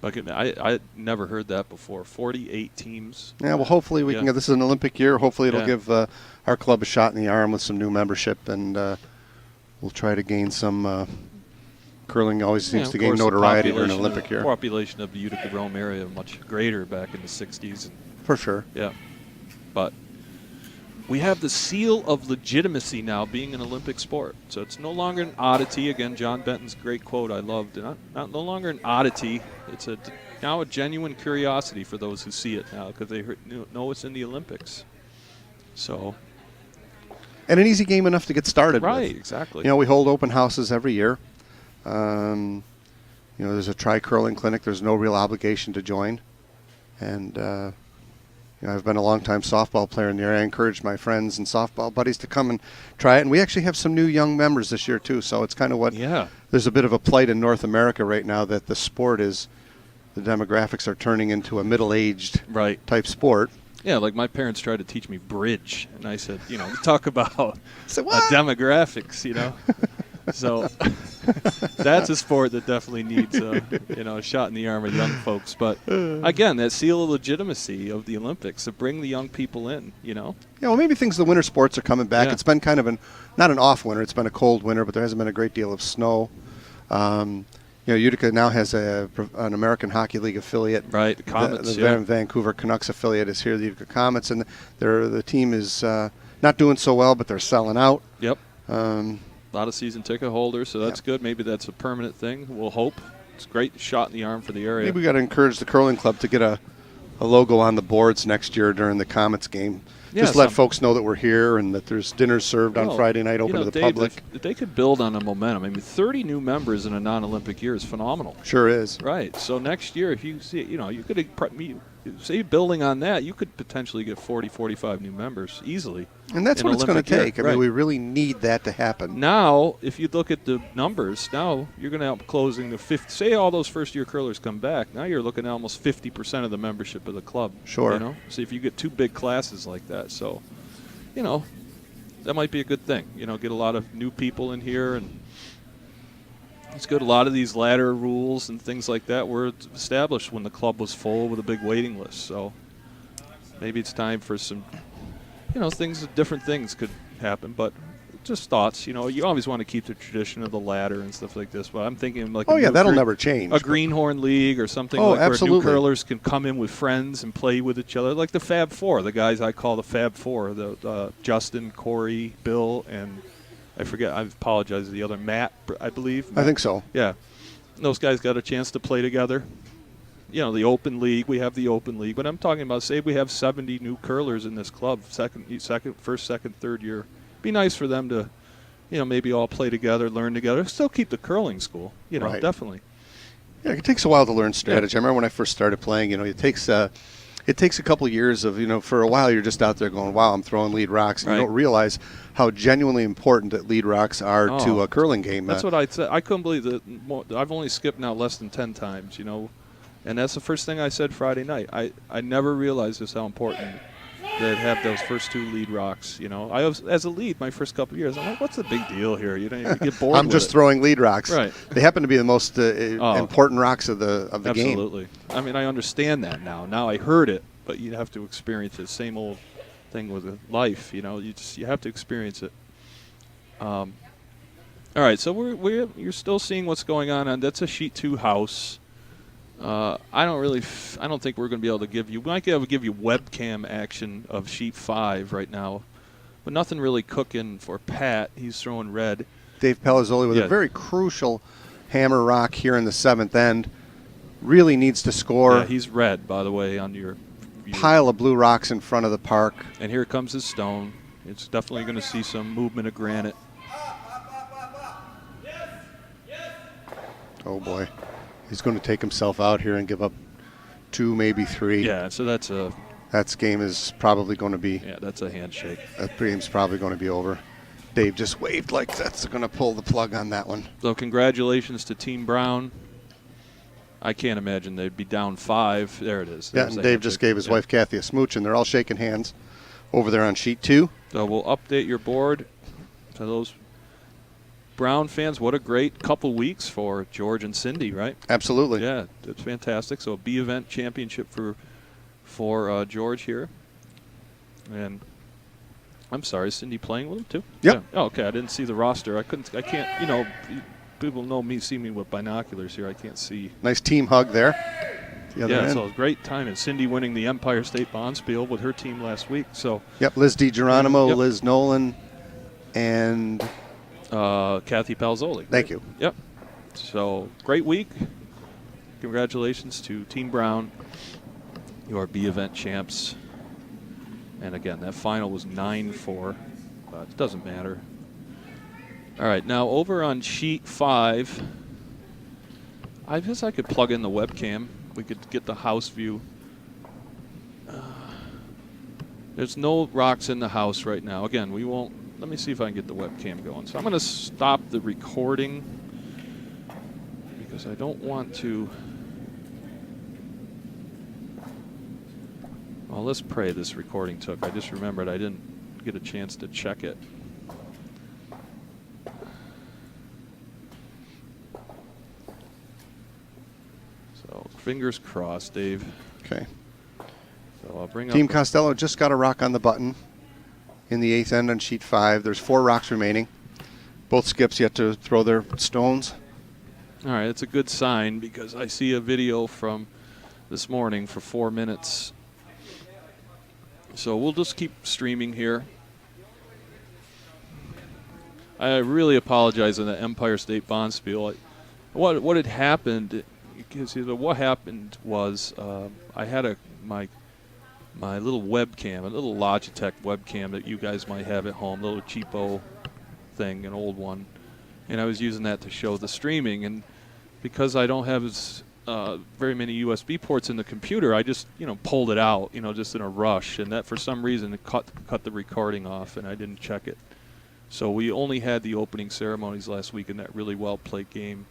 I never heard that before. 48 teams. Yeah, well, hopefully we can get this is an Olympic year. Hopefully it'll Yeah. give our club a shot in the arm with some new membership, and we'll try to gain some curling always seems of to gain course, the notoriety during an population Olympic of- year. Population of the Utica-Rome area much greater back in the 60s. For sure. Yeah. But we have the seal of legitimacy now being an Olympic sport. So it's no longer an oddity. Again, John Benton's great quote I loved. No longer an oddity. It's now a genuine curiosity for those who see it now because they know it's in the Olympics. So. And an easy game enough to get started with. Right, exactly. We hold open houses every year. There's a tri-curling clinic. There's no real obligation to join. And, I've been a long-time softball player in the area. I encourage my friends and softball buddies to come and try it. And we actually have some new young members this year, too. So it's kind of there's a bit of a plight in North America right now that the sport is, the demographics are turning into a middle-aged type sport. Yeah, like my parents tried to teach me bridge. And I said, talk about So what? demographics, So that's a sport that definitely needs a shot in the arm of young folks. But again, that seal of legitimacy of the Olympics to bring the young people in. Yeah, well, maybe the winter sports are coming back. Yeah. It's been kind of not an off winter. It's been a cold winter, but there hasn't been a great deal of snow. Utica now has an American Hockey League affiliate. Right, the Comets. The Vancouver Canucks affiliate is here, the Utica Comets, and the team is not doing so well, but they're selling out. Yep. A lot of season ticket holders, so that's good. Maybe that's a permanent thing. We'll hope. It's a great shot in the arm for the area. Maybe we got to encourage the curling club to get a logo on the boards next year during the Comets game. Yeah, Just let folks know that we're here and that there's dinners served on Friday night open to the Dave, public. If they could build on a momentum. I mean, 30 new members in a non-Olympic year is phenomenal. Sure is. Right. So next year, if you see, you could say building on that, you could potentially get 40, 45 new members easily. And that's what it's going to take. I Right. mean, we really need that to happen. Now, if you look at the numbers, now you're going to end up closing the 50. Say all those first-year curlers come back. Now you're looking at almost 50% of the membership of the club. Sure. So if you get 2 big classes like that, so, that might be a good thing. Get a lot of new people in here, and it's good. A lot of these ladder rules and things like that were established when the club was full with a big waiting list. So maybe it's time for some, different things could happen. But just thoughts. You always want to keep the tradition of the ladder and stuff like this. But I'm thinking like that'll never change. A greenhorn league or something absolutely. where new curlers can come in with friends and play with each other, like the Fab Four, the guys I call the Fab Four, the Justin, Corey, Bill, and I forget. I apologize. The other Matt, I believe. I think so. Yeah, those guys got a chance to play together. The Open League. We have the Open League, but I'm talking about say we have 70 new curlers in this club, first, second, third year. Be nice for them to, maybe all play together, learn together. Still keep the curling school, Right. definitely. Yeah, it takes a while to learn strategy. I remember when I first started playing, it takes a couple years of, for a while you're just out there going, wow, I'm throwing lead rocks. And Right. you don't realize how genuinely important that lead rocks are to a curling game. That's what I said. I couldn't believe that. I've only skipped now less than 10 times, and that's the first thing I said Friday night. I never realized just how important that have those first 2 lead rocks. I was as a lead my first couple of years. I'm like, what's the big deal here? You get bored. I'm just throwing lead rocks. Right. They happen to be the most important rocks of the game. Absolutely. I mean, I understand that now. Now I heard it, but you have to experience it. Same old thing with life. You have to experience it. All right. So you're still seeing what's going on. That's a sheet 2 house. I don't think we're going to be able to give you. We might be able to give you webcam action of sheet 5 right now, but nothing really cooking for Pat. He's throwing red. Dave Palazzoli with a very crucial hammer rock here in the 7th end. Really needs to score. Yeah, he's red, by the way, on your view. Pile of blue rocks in front of the park. And here comes his stone. It's definitely going to see some movement of granite. Oh, boy. He's going to take himself out here and give up 2, maybe 3. Yeah, so that's a... That game is probably going to be... Yeah, that's a handshake. That game's probably going to be over. Dave just waved like that's going to pull the plug on that one. So congratulations to Team Brown. I can't imagine they'd be down 5. There it is. Yeah, and Dave just gave his wife Kathy a smooch, and they're all shaking hands over there on sheet 2. So we'll update your board to those Brown fans. What a great couple weeks for George and Cindy, right? Absolutely. Yeah, it's fantastic. So a B event championship for George here. And I'm sorry, is Cindy playing with him too? Yep. Yeah. Oh, okay. I didn't see the roster. I can't, you know, people see me with binoculars here. I can't see. Nice team hug there. Yeah, so great time. And Cindy winning the Empire State Bonspiel with her team last week. So. Yep, Liz DiGeronimo, Liz Nolan, and Kathy Palazzoli. Thank you. Yep. So great week. Congratulations to Team Brown. You are B event champs. And again, that final was 9-4, but it doesn't matter. All right, now over on sheet 5, I guess I could plug in the webcam. We could get the house view. There's no rocks in the house right now. Again, we won't. Let me see if I can get the webcam going. So I'm going to stop the recording because I don't want to. Well, let's pray this recording took. I just remembered I didn't get a chance to check it. So fingers crossed, Dave. Okay. So I'll bring Team up Costello just got a rock on the button in the 8th end on sheet 5. There's 4 rocks remaining. Both skips yet to throw their stones. All right, it's a good sign because I see a video from this morning for 4 minutes. So we'll just keep streaming here. I really apologize on the Empire State Bonspiel. What had happened? What happened was I had my little webcam, a little Logitech webcam that you guys might have at home, a little cheapo thing, an old one, and I was using that to show the streaming. And because I don't have very many USB ports in the computer, I just pulled it out, just in a rush, and that for some reason it cut the recording off, and I didn't check it. So we only had the opening ceremonies last week in that really well played game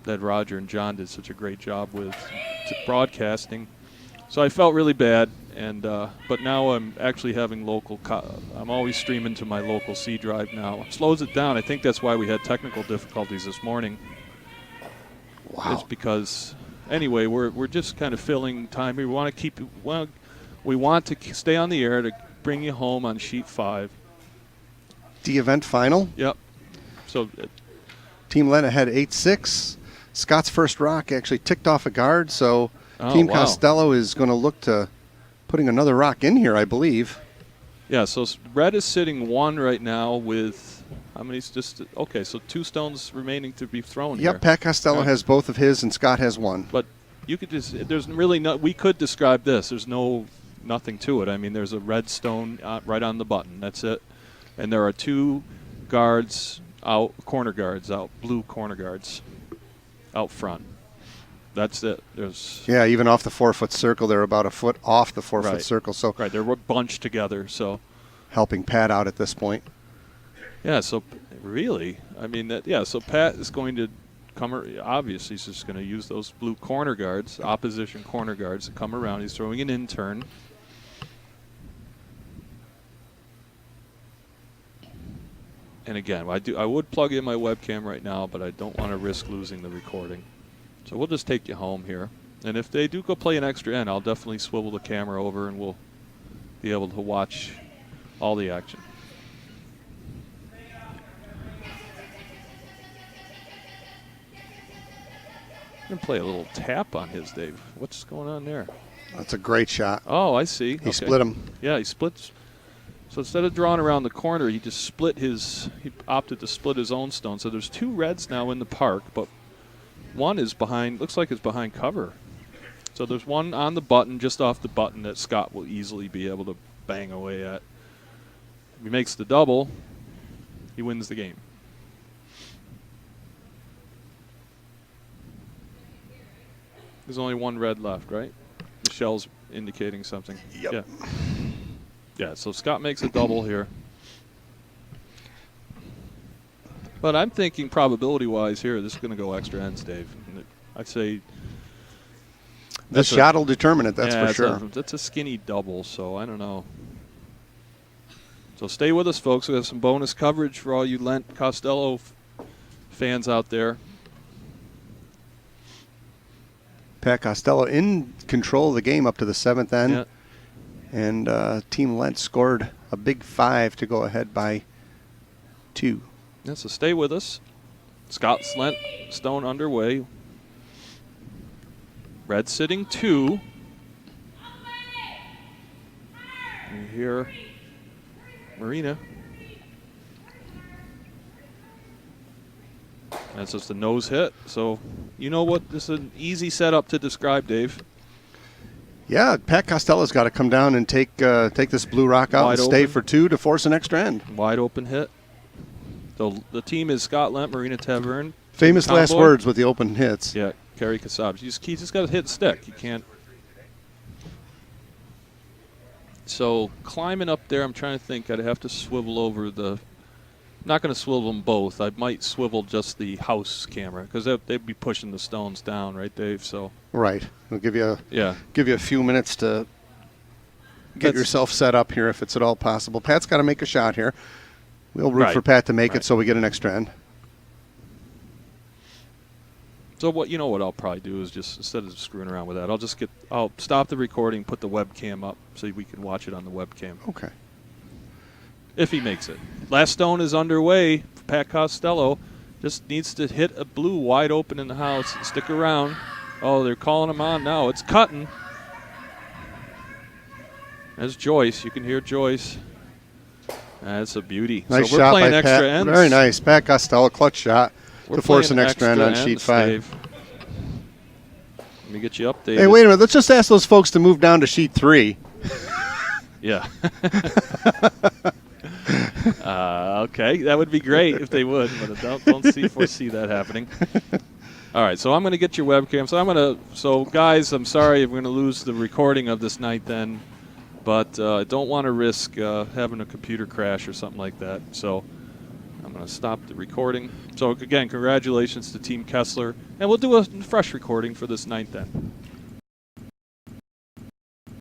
that Roger and John did such a great job with broadcasting. So I felt really bad, and but now I'm actually having local. I'm always streaming to my local C drive now. It slows it down. I think that's why we had technical difficulties this morning. Wow. It's because anyway, we're just kind of filling time. We want to keep. Well, we want to stay on the air to bring you home on sheet 5. The event final. Yep. So Team led ahead 8-6. Scott's first rock actually ticked off a guard, so Team Costello is going to look to putting another rock in here, I believe. Yeah, so red is sitting 1 right now with how many? Just okay, so 2 stones remaining to be thrown here. Yep, Pat Costello has both of his, and Scott has 1. But you could just, there's really no, we could describe this. There's nothing to it. I mean, there's a red stone right on the button. That's it. And there are 2 guards out, corner guards out, blue corner guards out front. That's it. Yeah, even off the 4-foot circle, they're about a foot off the 4-foot circle. So right, they're bunched together. So helping Pat out at this point. Yeah. So really, I mean, so Pat is going to come. Obviously, he's just going to use those blue corner guards, opposition corner guards, to come around. He's throwing an in-turn. And again, I would plug in my webcam right now, but I don't want to risk losing the recording. So we'll just take you home here. And if they do go play an extra end, I'll definitely swivel the camera over and we'll be able to watch all the action. I'm going to play a little tap on his, Dave. What's going on there? That's a great shot. Oh, I see. He split him. Yeah, he splits. So instead of drawing around the corner, he opted to split his own stone. So there's 2 reds now in the park, but one is behind, looks like it's behind cover. So there's one on the button, just off the button, that Scott will easily be able to bang away at. If he makes the double, he wins the game. There's only 1 red left, right? Michelle's indicating something. Yep. Yeah. Yeah, so Scott makes a double here. But I'm thinking probability-wise here, this is going to go extra ends, Dave. I'd say The shot will determine it, that's for sure. That's a skinny double, so I don't know. So stay with us, folks. We have some bonus coverage for all you Lent Costello fans out there. Pat Costello in control of the game up to the 7th end. Yeah. And Team Lent scored a big 5 to go ahead by 2. Yeah, so stay with us. Scott's Lent stone underway. Red sitting 2. You hear Marina. That's just a nose hit. So you know what? This is an easy setup to describe, Dave. Yeah, Pat Costello's got to come down and take this blue rock out Wide and stay open. for 2 to force an extra end. Wide open hit. The team is Scott Lent, Marina Tavern. Famous last Convoy. words with the open hits. Yeah, Kerry Kassab. You just got to hit stick. You can't. So climbing up there, I'm trying to think. I'd have to swivel over the. Not going to swivel them both. I might swivel just the house camera because they'd be pushing the stones down, right, Dave? So. Right. It'll give you a few minutes to get That's- yourself set up here if it's at all possible. Pat's got to make a shot here. We'll root Right. for Pat to make Right. it so we get an extra end. So what I'll probably do is just instead of screwing around with that, I'll stop the recording, put the webcam up so we can watch it on the webcam. Okay. If he makes it. Last stone is underway. Pat Costello just needs to hit a blue wide open in the house. Stick around. Oh, they're calling him on now. It's cutting. There's Joyce. You can hear Joyce. That's a beauty. Nice so we're shot playing by extra Pat. ends. Very nice. Pat Costello, clutch shot We're to force an playing extra end on sheet ends, 5. Dave. Let me get you updated. Hey, wait a minute. Let's just ask those folks to move down to sheet 3. Yeah. Okay, that would be great if they would, but I don't foresee that happening. All right, so I'm going to get your webcam. So guys, I'm sorry if we're going to lose the recording of this night then, but I don't want to risk having a computer crash or something like that. So I'm going to stop the recording. So again, congratulations to Team Kessler, and we'll do a fresh recording for this night then.